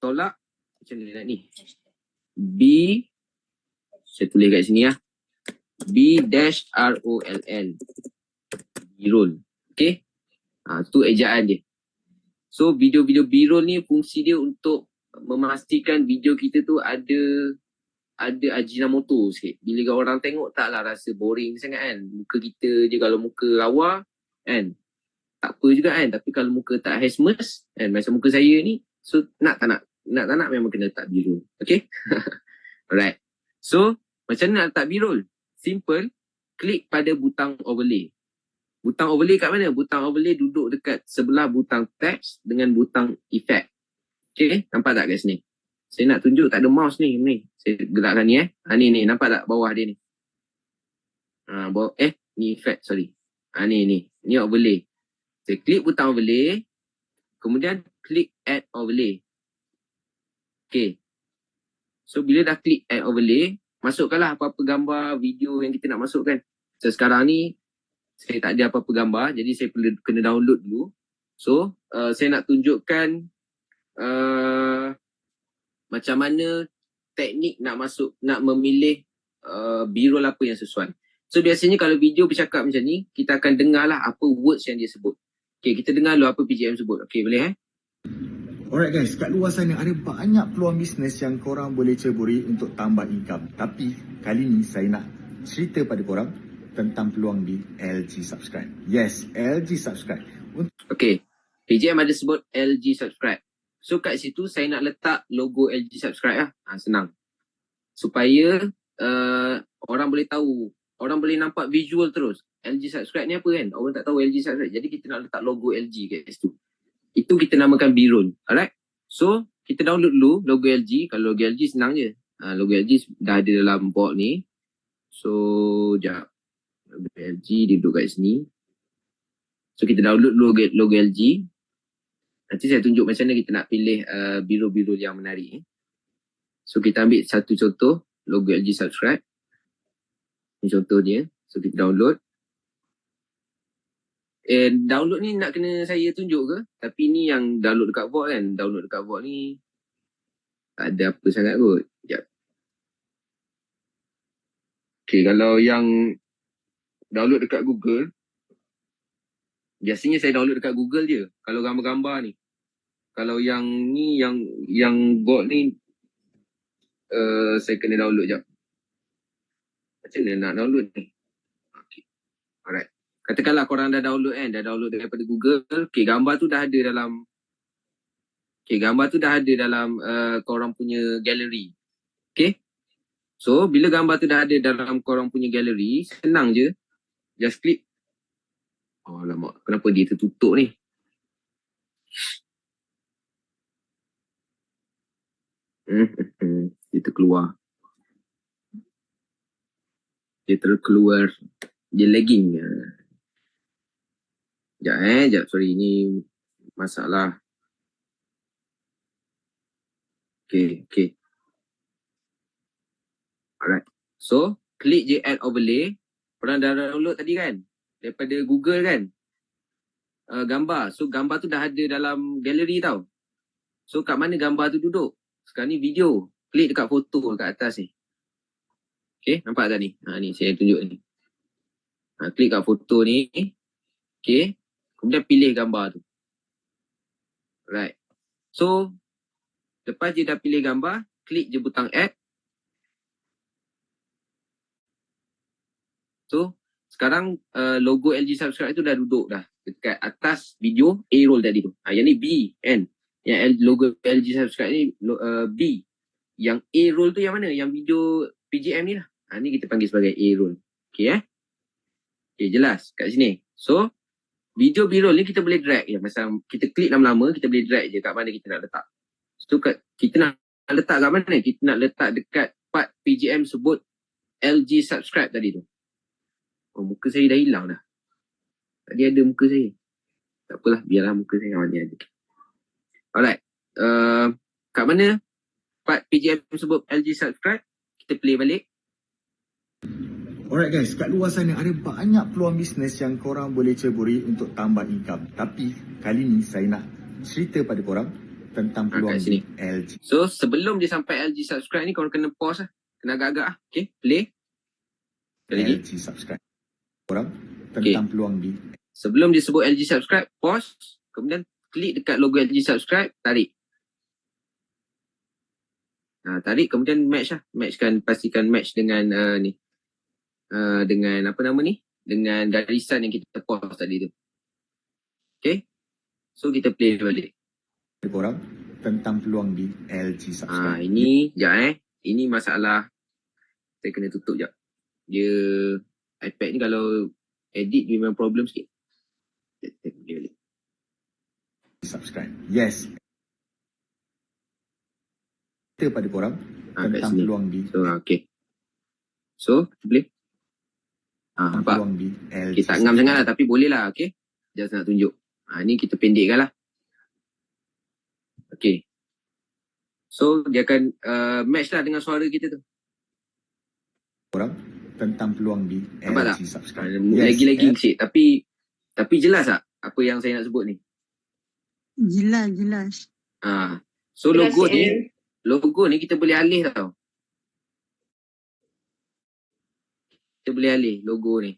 tolak macam mana ni? B, saya tulis kat sini B-R-O-L-L. B-roll. Okay? Tu ejaan dia. So video-video B-roll ni fungsi dia untuk memastikan video kita tu ada ajinomoto sikit. Bila orang tengok taklah rasa boring sangat kan. Muka kita je, kalau muka lawa kan, tak apa juga kan. Tapi kalau muka tak handsome kan, macam muka saya ni, so nak tak nak memang kena letak B-roll. Okay? Alright. So, macam mana nak letak B-roll? Simple. Klik pada butang overlay. Butang overlay kat mana? Butang overlay duduk dekat sebelah butang text dengan butang effect. Okay? Nampak tak kat sini? Saya nak tunjuk tak ada mouse ni. Saya gerakkan ni ni nampak tak bawah dia ni? Bawah ni effect, sorry. Ni overlay. Saya klik butang overlay, kemudian klik add overlay. Okay. So bila dah klik add overlay, masukkanlah apa-apa gambar, video yang kita nak masukkan. So sekarang ni saya tak ada apa-apa gambar, jadi saya perlu kena download dulu. So saya nak tunjukkan macam mana teknik nak memilih B-roll apa yang sesuai. So biasanya kalau video bercakap macam ni, kita akan dengarlah apa words yang dia sebut. Okay, kita dengar dulu apa PGM sebut. Okay, boleh Alright guys, kat luar sana ada banyak peluang bisnes yang korang boleh ceburi untuk tambah income. Tapi kali ni saya nak cerita pada korang tentang peluang di LG Subscribe. Yes, LG Subscribe. Okay, PGM ada sebut LG Subscribe. So kat situ saya nak letak logo LG Subscribe lah. Senang. Supaya orang boleh tahu. Orang boleh nampak visual terus. LG Subscribe ni apa kan? Orang tak tahu LG Subscribe. Jadi kita nak letak logo LG kat situ. Itu kita namakan B-roll. Alright? So, kita download dulu logo LG. Kalau logo LG senang je. Logo LG dah ada dalam board ni. So, sekejap. Logo LG dia duduk kat sini. So, kita download logo LG. Nanti saya tunjuk macam mana kita nak pilih B-roll yang menarik. So, kita ambil satu contoh logo LG Subscribe. Ini contohnya. So, kita download. Download ni nak kena saya tunjuk ke? Tapi ni yang download dekat board kan. Download dekat board ni tak ada apa sangat kot. Sekejap. Okay, kalau yang download dekat Google, biasanya saya download dekat Google je. Kalau gambar-gambar ni. Kalau yang ni, yang board ni, saya kena download sekejap. Macam mana nak download ni? Okay. Alright. Katakanlah korang dah download kan. Dah download daripada Google. Okay, gambar tu dah ada dalam. Okay, gambar tu dah ada dalam korang punya gallery. Okay. So, bila gambar tu dah ada dalam korang punya gallery, senang je. Just klik. Oh, alamak. Kenapa dia tertutup ni? Dia terkeluar. Dia lagging. Sekejap sorry, ni masalah. Okay. Alright. So, klik je add overlay. Korang dah download tadi kan? Daripada Google kan? Gambar. So, gambar tu dah ada dalam gallery tau. So, kat mana gambar tu duduk? Sekarang ni video. Klik dekat foto kat atas ni. Okay, nampak tak ni? Ni saya tunjuk ni. Klik kat foto ni. Okay. Kemudian pilih gambar tu. Right. So, lepas je dah pilih gambar, klik je butang add. So, sekarang logo LG Subscribe tu dah duduk dah. Dekat atas video A-roll tadi tu. Yang ni B kan. Yang logo LG Subscribe ni B. Yang A-roll tu yang mana? Yang video PGM ni lah. Ni kita panggil sebagai A-roll. Okay Okay, jelas kat sini. So, video B-roll ni kita boleh drag je. Macam kita klik lama-lama, kita boleh drag je kat mana kita nak letak. So, kita nak letak kat mana? Kita nak letak dekat part PGM sebut LG Subscribe tadi tu. Oh, muka saya dah hilang dah. Tadi ada muka saya. Tak apalah, biarlah muka saya ni ada. Alright. Kat mana part PGM sebut LG Subscribe? Kita play balik. Alright guys, kat luar sana ada banyak peluang bisnes yang korang boleh ceburi untuk tambah income. Tapi kali ni saya nak cerita pada korang tentang peluang sini. LG. So sebelum dia sampai LG Subscribe ni, korang kena pause lah. Kena agak-agak lah. Okay, play. LG Subscribe. Korang tentang peluang di. Sebelum dia sebut LG Subscribe, pause. Kemudian klik dekat logo LG Subscribe, tarik. Tarik, kemudian match lah. Pastikan match dengan ni. Dengan apa nama ni? Dengan garisan yang kita pause tadi tu. Okay. So kita play balik. Korang tentang peluang di LG Subscribe. Ini, sekejap Ini masalah. Saya kena tutup sekejap. Dia, iPad ni kalau edit dia memang problem sikit. Saya play balik. Subscribe. Yes. cerita pada korang kat tentang sini. peluang di Okay. So, boleh? Nampak? peluang di LG. Okay, tak ngam sangat lah, tapi boleh lah, okay? Just nak tunjuk. Ni kita pendekkan lah. Okay. So, dia akan match lah dengan suara kita tu. Korang tentang peluang di Nampak LG tak? subscribe. Lagi-lagi sikit. Tapi jelas tak apa yang saya nak sebut ni? Jelas. So Jelas, logo ni kita boleh alih tau. Kita boleh alih logo ni.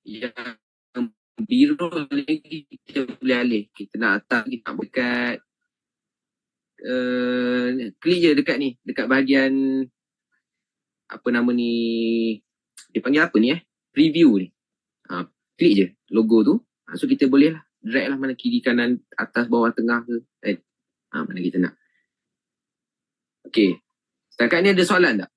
Yang biru lagi kita boleh alih. Kita nak atas, kita nak dekat klik je dekat ni, dekat bahagian apa nama ni, dia panggil apa ni preview ni. Klik je logo tu. So kita boleh lah drag lah mana kiri kanan, atas bawah tengah ke mana kita nak. Okay, setakat ni ada soalan tak?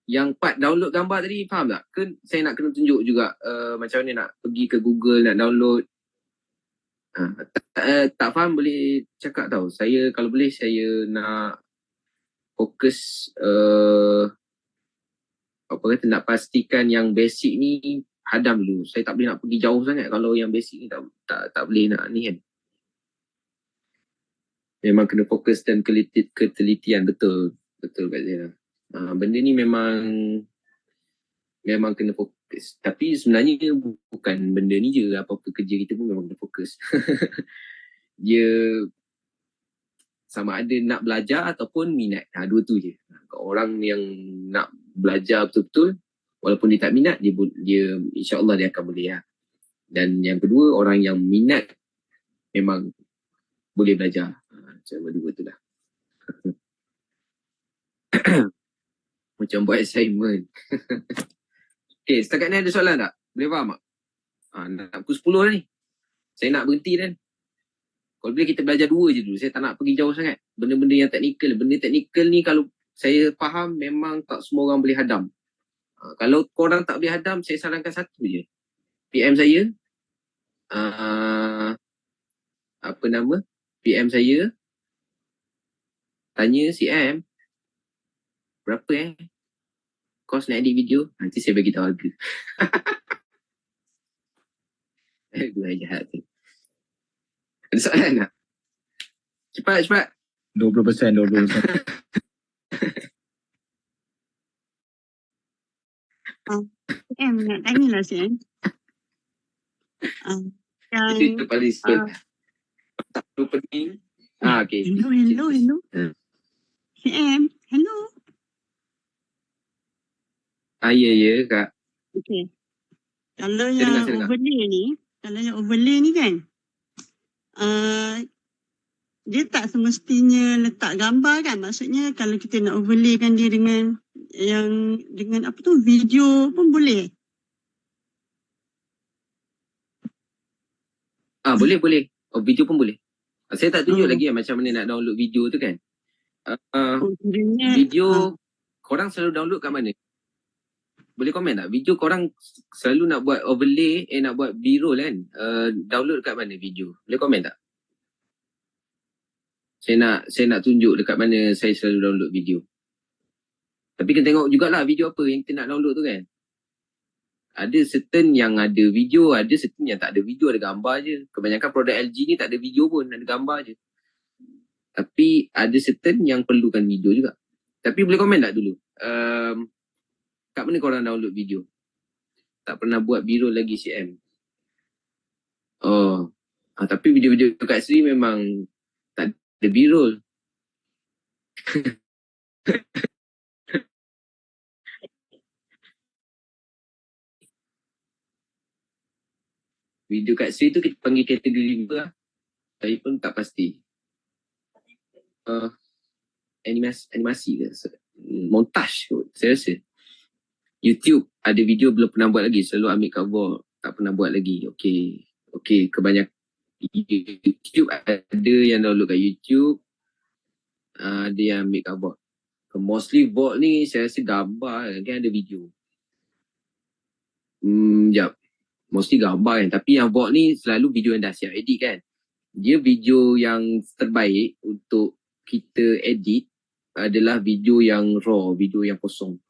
Yang part download gambar tadi faham tak? Ke saya nak kena tunjuk juga macam mana nak pergi ke Google nak download? Tak faham boleh cakap tau. Saya kalau boleh saya nak fokus apa kata, nak pastikan yang basic ni hadam dulu. Saya tak boleh nak pergi jauh sangat kalau yang basic ni tak boleh nak ni kan. Memang kena fokus dan ketelitian betul kat Zainal. Benda ni memang kena fokus. Tapi sebenarnya bukan benda ni je, apa-apa kerja kita pun memang kena fokus. Dia sama ada nak belajar ataupun minat. Dua tu je. Orang yang nak belajar betul-betul, walaupun dia tak minat, dia insya-Allah dia akan boleh lah. Dan yang kedua, orang yang minat memang boleh belajar. Macam dua tu lah. Macam buat assignment. Okay, setakat ni ada soalan tak? Boleh faham tak? Nak pukul 10 dah ni. Saya nak berhenti kan. Kalau boleh kita belajar dua je dulu. Saya tak nak pergi jauh sangat. Benda-benda yang teknikal. Benda teknikal ni kalau saya faham memang tak semua orang boleh hadam. Kalau korang tak boleh hadam, saya sarankan satu je. PM saya. Apa nama? PM saya. Tanya CM. Berapa kos nak edit video? Nanti saya bagi tahu harga. Gue jahat tu. Ada soalan tak? Cepat. 20%. Nak tanya lah CM. Itu participant. Tak perlu pening. Okay. Hello. CM, hello. Ya kak. Okay. Kalau Saya yang dengar. overlay ni kan, dia tak semestinya letak gambar kan. Maksudnya kalau kita nak overlaykan dia dengan apa tu, video pun boleh. Boleh. Video pun boleh. Saya tak tunjuk lagi macam mana nak download video tu kan. Video korang selalu download kat mana? Boleh komen tak? Video korang selalu nak buat overlay, nak buat B-roll kan? Download kat mana video? Boleh komen tak? Saya nak tunjuk dekat mana saya selalu download video. Tapi kena tengok jugalah video apa yang kita nak download tu kan. Ada certain yang ada video, ada certain yang tak ada video, ada gambar je. Kebanyakan produk LG ni tak ada video pun, ada gambar je. Tapi ada certain yang perlukan video juga. Tapi boleh komen tak dulu? Kat mana korang download video? Tak pernah buat B-roll lagi CM. Tapi video-video kat Sri memang tak ada B-roll. Video kat Sri tu kita panggil kategori 5 lah. Saya pun tak pasti. Animasi ke? Montage kot, saya rasa. YouTube ada video belum pernah buat lagi. Selalu ambil cover, tak pernah buat lagi. Okay, kebanyakan YouTube ada yang download kat YouTube. Ada yang ambil cover. Mostly Vault ni saya rasa gambar kan, ada video. Sekejap. Mostly gambar kan. Tapi yang Vault ni selalu video yang dah siap edit kan. Dia video yang terbaik untuk kita edit adalah video yang raw, video yang kosong.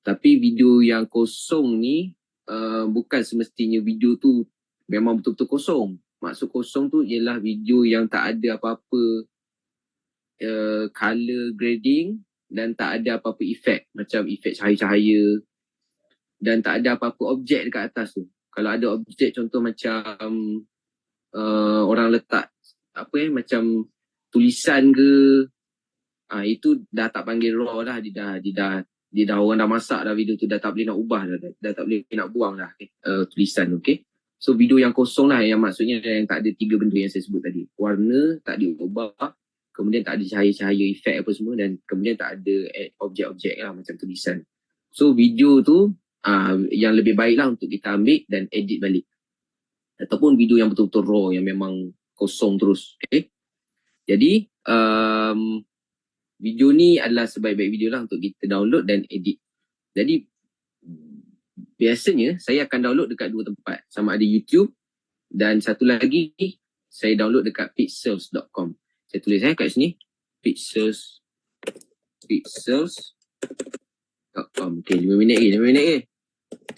Tapi video yang kosong ni bukan semestinya video tu memang betul-betul kosong. Maksud kosong tu ialah video yang tak ada apa-apa color grading dan tak ada apa-apa efek. Macam efek cahaya-cahaya dan tak ada apa-apa objek dekat atas tu. Kalau ada objek contoh macam orang letak macam tulisan ke, itu dah tak panggil raw dah. Dia dah orang dah masak dah video tu, dah tak boleh nak ubah dah tak boleh nak buang dah tulisan. Okay, so video yang kosong lah, yang maksudnya yang tak ada 3 benda yang saya sebut tadi. Warna tak diubah, kemudian tak ada cahaya-cahaya efek apa semua, dan kemudian tak ada objek-objek lah macam tulisan. So video tu yang lebih baik lah untuk kita ambil dan edit balik. Ataupun video yang betul-betul raw, yang memang kosong terus. Okay, jadi video ni adalah sebaik-baik video lah untuk kita download dan edit. Jadi biasanya saya akan download dekat 2 tempat. Sama ada YouTube dan satu lagi saya download dekat pixels.com. Saya tulis kat sini pixels.com. Okay, 5 minit lagi.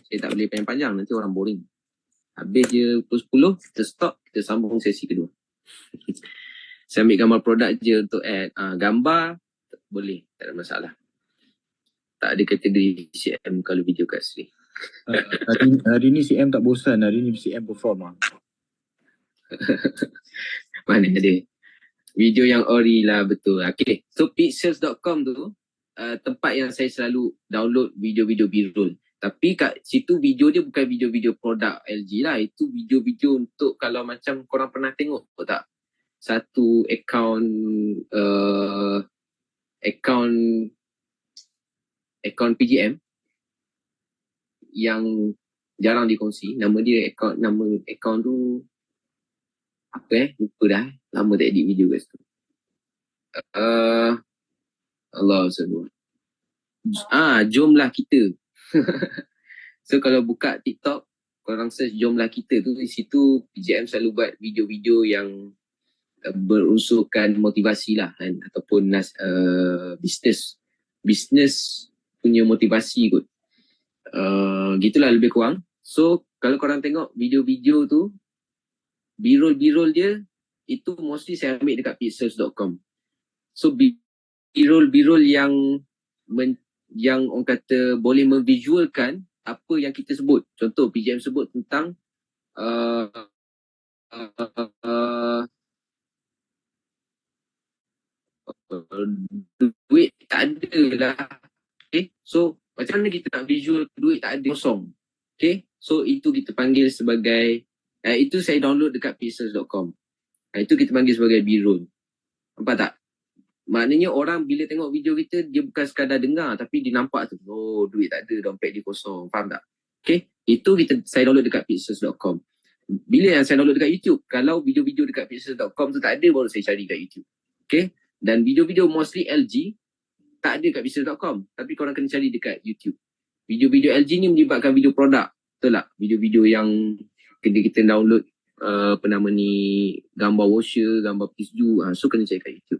Saya tak boleh panjang-panjang, nanti orang boring. Habis je pukul 10, kita stop, kita sambung sesi kedua. Saya ambil gambar produk je untuk add. Gambar boleh, tak ada masalah. Tak ada kategori CM kalau video kat sini. Hari ni CM tak bosan, hari ni CM perform lah. Mana ada. Video yang ori lah, betul. Okay, so pixels.com tu tempat yang saya selalu download video-video B-roll. Tapi kat situ video dia bukan video-video produk LG lah. Itu video-video untuk kalau macam korang pernah tengok tak? Satu account PGM yang jarang dikongsi. Nama account tu apa lupa dah. Lama tak edit video kat situ. Allah SWT. Jomlah kita. So kalau buka TikTok, korang search Jomlah Kita tu, di situ PGM selalu buat video-video yang berunsurkan motivasi lah kan, ataupun business punya motivasi kot. Gitulah lebih kurang. So kalau korang tengok video-video tu, B-roll dia itu mostly saya ambil dekat pixels.com. So B-roll yang orang kata boleh memvisualkan apa yang kita sebut. Contoh PGM sebut tentang duit tak ada lah. Okay, so macam mana kita nak visual duit tak ada, kosong. Okay, so itu kita panggil sebagai itu saya download dekat pixels.com. Itu kita panggil sebagai B-roll. Nampak tak? Maknanya orang bila tengok video kita, dia bukan sekadar dengar, tapi dia nampak tu, oh duit tak ada, dompet dia kosong. Faham tak? Okay, itu saya download dekat pixels.com. Bila yang saya download dekat YouTube, kalau video-video dekat pixels.com tu tak ada, baru saya cari kat YouTube. Okay, dan video-video mostly LG tak ada kat pixels.com, tapi korang kena cari dekat YouTube. Video-video LG ni melibatkan video produk, betul tak? Video-video yang kita download gambar washer, gambar petisju, so kena cari kat YouTube.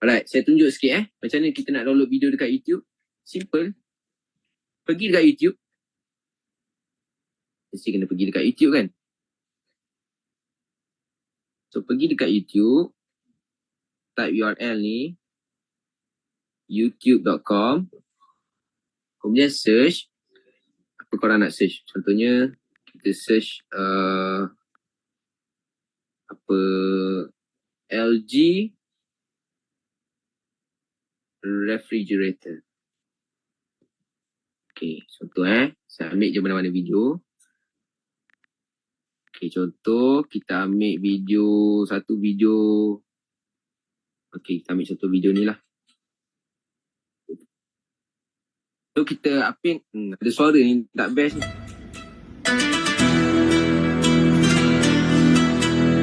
Alright, saya tunjuk sikit macam mana kita nak download video dekat YouTube. Simple. Pergi dekat YouTube. Mesti kena pergi dekat YouTube kan. So pergi dekat YouTube. Type URL ni. youtube.com. Kemudian search. Apa korang nak search? Contohnya kita search LG refrigerator. Okay, contoh saya ambil je mana-mana video. Okay, contoh kita ambil satu video. Okay, kita ambil satu video ni lah. So kita ada suara ni tak best ni.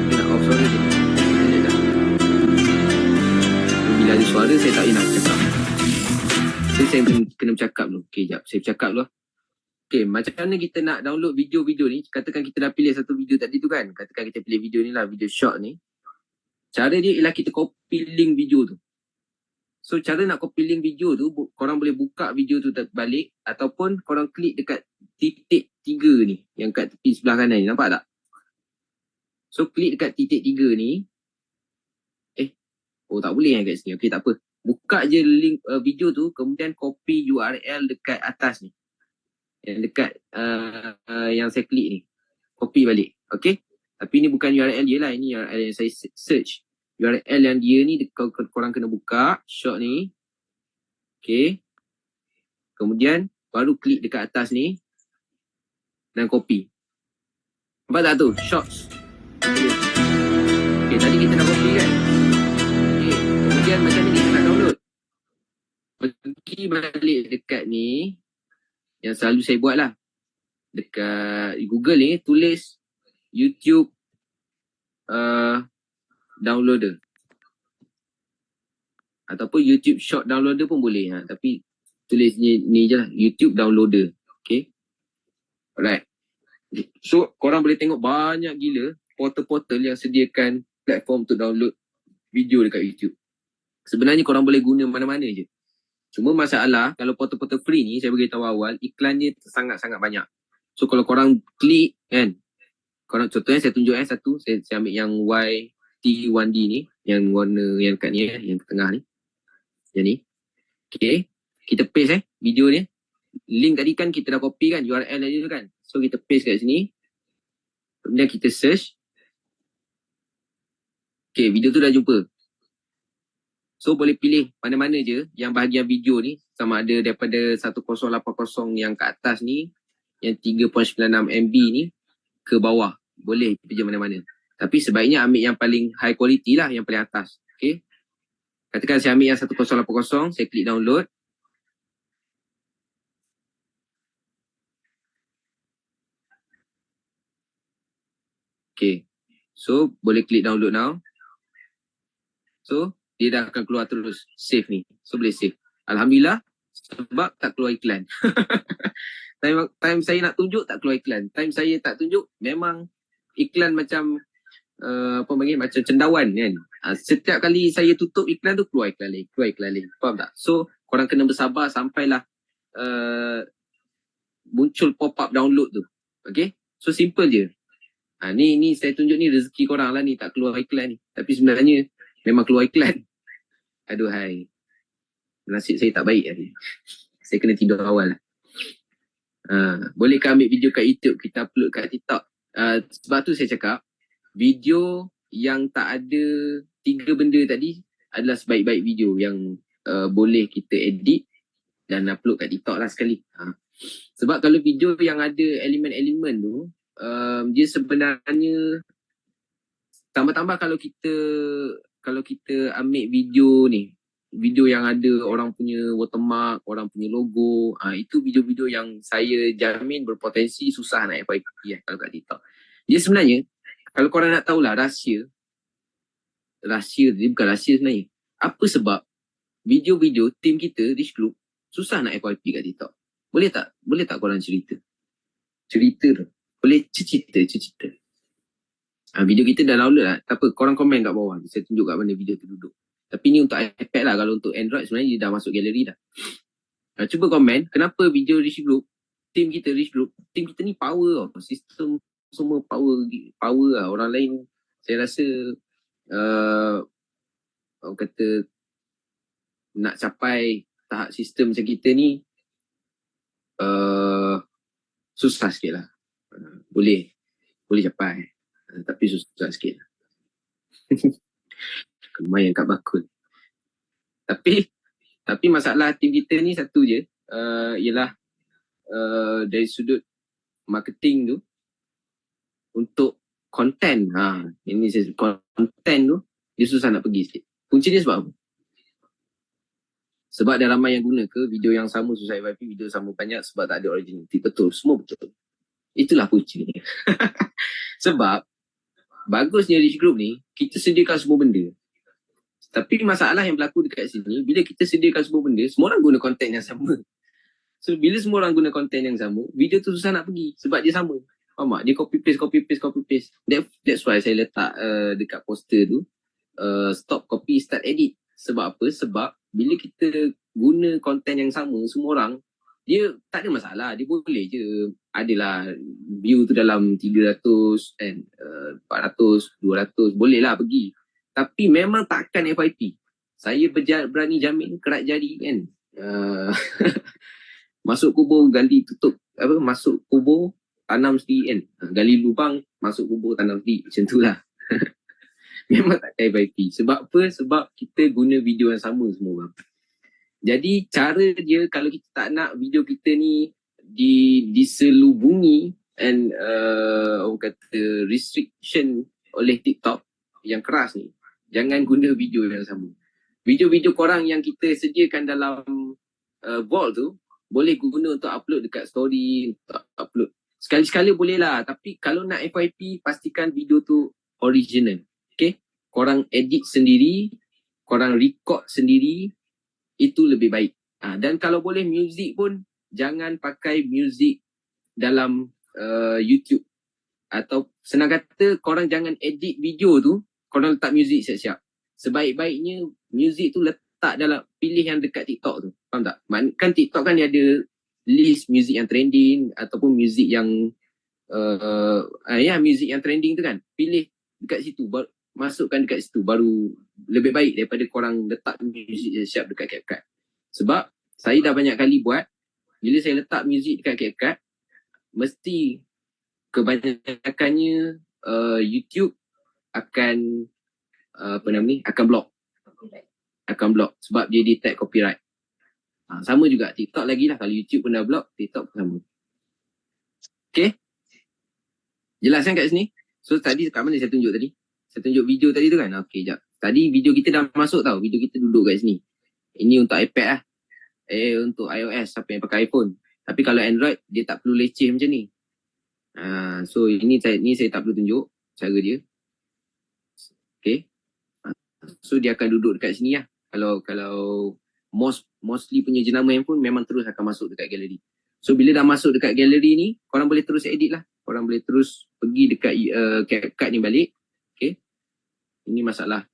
Kita nak off suara je. Bila ada suara saya tak nak cakap. So saya kena bercakap dulu. Okay, sekejap. Saya bercakap dulu. Okay, macam mana kita nak download video-video ni? Katakan kita dah pilih satu video tadi tu kan. Katakan kita pilih video ni lah, video short ni. Cara dia ialah kita copy link video tu. So cara nak copy link video tu, korang boleh buka video tu balik ataupun korang klik dekat titik 3 ni yang kat tepi sebelah kanan ni, nampak tak? So klik dekat titik 3 ni. Oh tak boleh kat sini. Okey, tak apa. Buka je link video tu, kemudian copy URL dekat atas ni. Yang dekat yang saya klik ni. Copy balik. Okey? Tapi ni bukan URL dia lah. Ini URL yang saya search. URL yang dia ni korang kena buka short ni. Okey. Kemudian baru klik dekat atas ni dan copy. Nampak tak tu? Shorts. Okey, tadi kita dah copy kan? Okey, kemudian macam ni kita nak download. Pergi balik dekat ni yang selalu saya buat lah. Dekat Google ni tulis YouTube downloader. Ataupun YouTube short downloader pun boleh. Tapi tulis ni je lah. YouTube downloader. Okay. Alright. So korang boleh tengok banyak gila portal-portal yang sediakan platform untuk download video dekat YouTube. Sebenarnya korang boleh guna mana-mana je. Cuma masalah kalau portal-portal free ni, saya beritahu awal, iklannya sangat-sangat banyak. So kalau korang klik kan, korang contohnya saya tunjuk satu, saya ambil yang YT1D ni, yang warna yang kat ni, yang tengah ni. Yang ni. Okay. Kita paste video ni. Link tadi kan kita dah copy kan, URL tadi tu kan. So kita paste kat sini. Kemudian kita search. Okay, video tu dah jumpa. So boleh pilih mana-mana je yang bahagian video ni, sama ada daripada 1080 yang kat atas ni, yang 3.96 MB ni ke bawah. Boleh pilih mana-mana. Tapi sebaiknya ambil yang paling high quality lah, yang paling atas. Okay. Katakan saya ambil yang 1080, saya klik download. Okay. So boleh klik download now. So dia dah akan keluar terus save ni. So boleh save. Alhamdulillah sebab tak keluar iklan. time saya nak tunjuk tak keluar iklan. Time saya tak tunjuk memang iklan macam macam cendawan kan. Setiap kali saya tutup iklan tu keluar iklan lagi. Faham tak? So korang kena bersabar sampailah muncul pop-up download tu. Okay? So simple je. Ni saya tunjuk ni rezeki korang lah ni, tak keluar iklan ni. Tapi sebenarnya memang keluar iklan. Aduhai. Nasib saya tak baik hari. Saya kena tidur awal lah. Bolehkah ambil video kat YouTube, kita upload kat TikTok? Sebab tu saya cakap, video yang tak ada 3 benda tadi adalah sebaik-baik video yang boleh kita edit dan upload kat TikTok lah sekali. Sebab kalau video yang ada elemen-elemen tu, dia sebenarnya tambah-tambah kalau kita ambil video ni, video yang ada orang punya watermark, orang punya logo, itu video-video yang saya jamin berpotensi susah nak FYP kalau kat TikTok. Dia sebenarnya, kalau korang nak tahulah rahsia dia bukan rahsia sebenarnya. Apa sebab video-video tim kita, Rich Group, susah nak FYP kat TikTok? Boleh tak korang cerita? Cerita tu. Boleh cerita. Video kita dah download lah. Tak apa, korang komen kat bawah. Saya tunjuk kat mana video tu duduk. Tapi ni untuk iPad lah. Kalau untuk Android sebenarnya dia dah masuk galeri dah. Cuba komen, kenapa video Rich Group, tim kita Rich Group, tim kita ni power tau. Sistem semua power lah. Orang lain saya rasa orang kata nak capai tahap sistem macam kita ni susah sikit lah. Boleh capai. Tapi susah sikit. Lumayan kat bakul. Tapi masalah tim kita ni satu je. Ialah dari sudut marketing tu, untuk konten. Ini konten tu dia susah nak pergi sikit. Kunci dia sebab apa? Sebab dah ramai yang guna ke video yang sama susah FYP, video sama banyak sebab tak ada originality. Betul, semua betul. Itulah kuncinya. Sebab bagusnya Rich Group ni, kita sediakan semua benda. Tapi masalah yang berlaku dekat sini, bila kita sediakan semua benda, semua orang guna konten yang sama. So bila semua orang guna konten yang sama, video tu susah nak pergi sebab dia sama. Faham tak? Dia copy paste. That's why saya letak dekat poster tu, stop copy, start edit. Sebab apa? Sebab bila kita guna konten yang sama semua orang, dia tak ada masalah, dia boleh je. Adalah view tu dalam 300 and 400, 200, boleh lah pergi. Tapi memang takkan FYP. Saya berani jamin kerat jari kan. Masuk kubur gali tutup, masuk kubur tanam sendiri kan. Gali lubang, masuk kubur tanam sendiri, macam tu lah. Memang takkan FYP. Sebab apa? Sebab kita guna video yang sama semua orang. Jadi cara dia kalau kita tak nak video kita ni diselubungi and orang kata restriction oleh TikTok yang keras ni, jangan guna video yang sama. Video-video korang yang kita sediakan dalam vault tu boleh guna untuk upload dekat story, untuk upload sekali-sekala boleh lah. Tapi kalau nak FYP, pastikan video tu original. Okay, korang edit sendiri, korang record sendiri, itu lebih baik. Dan kalau boleh music pun jangan pakai music dalam YouTube. Atau senang kata korang jangan edit video tu, korang letak music siap-siap. Sebaik-baiknya music tu letak dalam, pilih yang dekat TikTok tu. Faham tak? Kan TikTok kan dia ada list music yang trending ataupun music yang music yang trending tu kan. Pilih dekat situ, masukkan dekat situ, baru lebih baik daripada korang letak music siap dekat CapCut. Sebab saya dah banyak kali buat, bila saya letak music dekat CapCut, mesti kebanyakannya YouTube akan akan block sebab dia detect copyright. Sama juga TikTok lagi lah, kalau YouTube pun dah block, TikTok pun sama. Okay, jelas kan kat sini? So tadi kat mana saya tunjuk tadi? Saya tunjuk video tadi tu kan? Okay, jap. Tadi video kita dah masuk tau, video kita duduk kat sini. Ini untuk iPad lah, untuk iOS, siapa yang pakai iPhone. Tapi kalau Android, dia tak perlu leceh macam ni. So ini saya tak perlu tunjuk cara dia. Okay, so dia akan duduk dekat sini lah. Kalau mostly punya jenama handphone memang terus akan masuk dekat galeri. So bila dah masuk dekat galeri ni, korang boleh terus edit lah. Korang boleh terus pergi dekat CapCut ni balik. Okay, ini masalah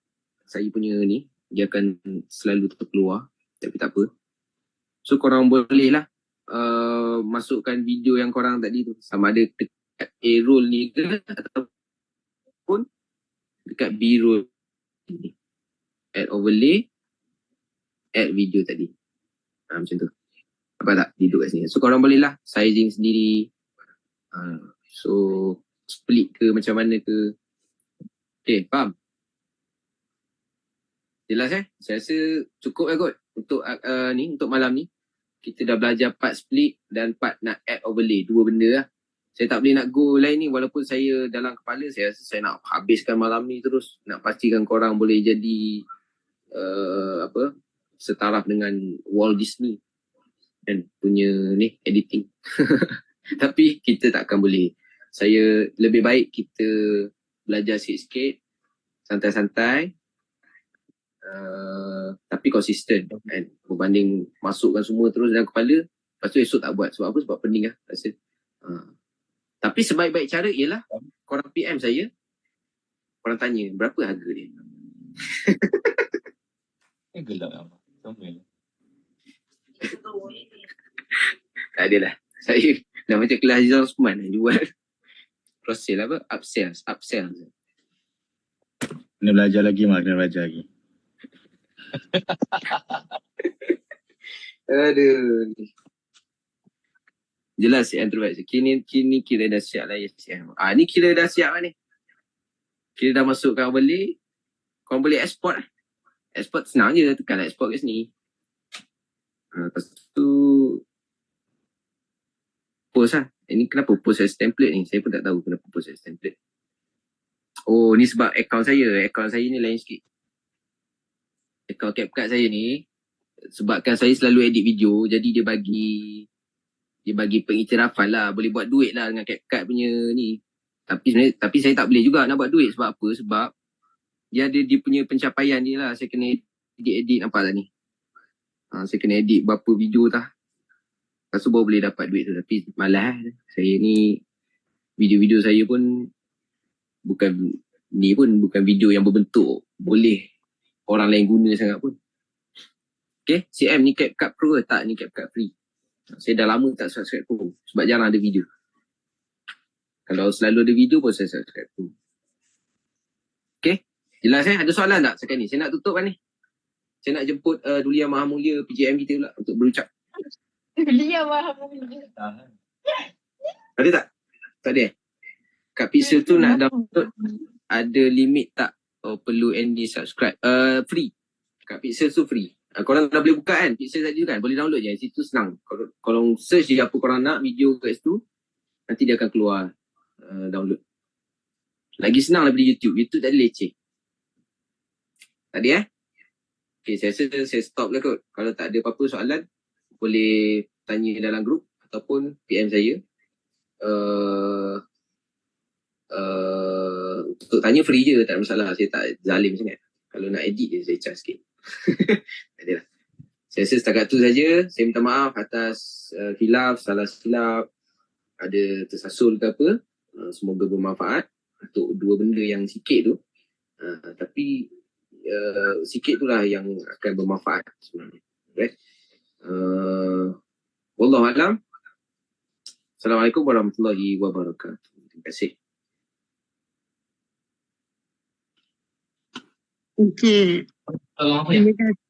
saya punya ni, dia akan selalu terkeluar, tapi tak apa. So korang boleh lah masukkan video yang korang tadi tu, sama ada dekat A-roll ni ke ataupun dekat B-roll ni. Add overlay, add video tadi. Macam tu. Apa tak? Duduk kat sini. So korang boleh lah sizing sendiri. So split ke macam mana ke. Okay, faham? Jelas Saya rasa cukup lah kot untuk untuk malam ni. Kita dah belajar part split dan part nak add overlay. Dua benda lah. Saya tak boleh nak go lain ni, walaupun saya dalam kepala saya rasa saya nak habiskan malam ni terus. Nak pastikan korang boleh jadi setaraf dengan Walt Disney kan punya ni editing. Tapi kita takkan boleh. Saya lebih baik kita belajar sikit-sikit, santai-santai, tapi konsisten kan, berbanding masukkan semua terus dalam kepala, lepas tu esok tak buat. Sebab apa? Sebab pening lah rasa. Tapi sebaik-baik cara ialah korang PM saya, korang tanya berapa harga dia. Gelap lah. Tak adalah. Saya dah macam kelas Azizah Osman jual cross-sell upsell. Kena belajar lagi Mak, kena belajar lagi. Aduh. Jelas yang terbaik. Kini kira dah siap lah. Ni kira dah siap lah ni. Kira dah masukkan overlay. Korang boleh export lah. Export senang je, tekan export kat sini. Lepas tu post lah. Ini kenapa post as template ni? Saya pun tak tahu kenapa post as template. Oh, ni sebab akaun saya. Akaun saya ni lain sikit. Akaun CapCut saya ni, sebabkan saya selalu edit video, jadi dia bagi pengiktirafan lah. Boleh buat duit lah dengan CapCut punya ni. Tapi saya tak boleh juga nak buat duit. Sebab apa? Sebab dia ada dia punya pencapaian dia lah. Saya kena edit nampak tak ni? Saya kena edit berapa video tah. Lepas tu baru boleh dapat duit tu. Tapi malas saya ni, video-video saya pun bukan video yang berbentuk boleh orang lain guna sangat pun. Okay, CM ni CapCut Pro ke tak? Ni CapCut Free. Saya dah lama tak subscribe Pro sebab jarang ada video. Kalau selalu ada video pun saya subscribe Pro. Okay, jelas Ada soalan tak sekarang ni? Saya nak tutup kan ni. Saya nak jemput Duli Yang Maha Mulia PJM kita pula untuk berucap. Dia faham. Ada tak? Tak ada Kat Pixel tu nak download ada limit tak? Perlu ND subscribe. Free. Kat Pixel tu free. Korang dah boleh buka kan? Pixel saja kan? Boleh download je. Situ senang. Korang search je apa korang nak video kat situ. Nanti dia akan keluar download. Lagi senang daripada YouTube. YouTube tak ada leceh. Tak ada Okay, saya rasa saya stop lah kot. Kalau tak ada apa-apa soalan, boleh tanya dalam grup ataupun PM saya. Untuk tanya free je, tak ada masalah. Saya tak zalim sangat. Kalau nak edit je, saya charge sikit. Tak ada lah. Saya rasa setakat tu saja. Saya minta maaf atas khilaf, salah silap, ada tersasul ke apa. Semoga bermanfaat untuk dua benda yang sikit tu. Tapi sikit tu lah yang akan bermanfaat sebenarnya. Right? Wallahualam. Assalamualaikum warahmatullahi wabarakatuh. Terima kasih. Okey. Terima kasih.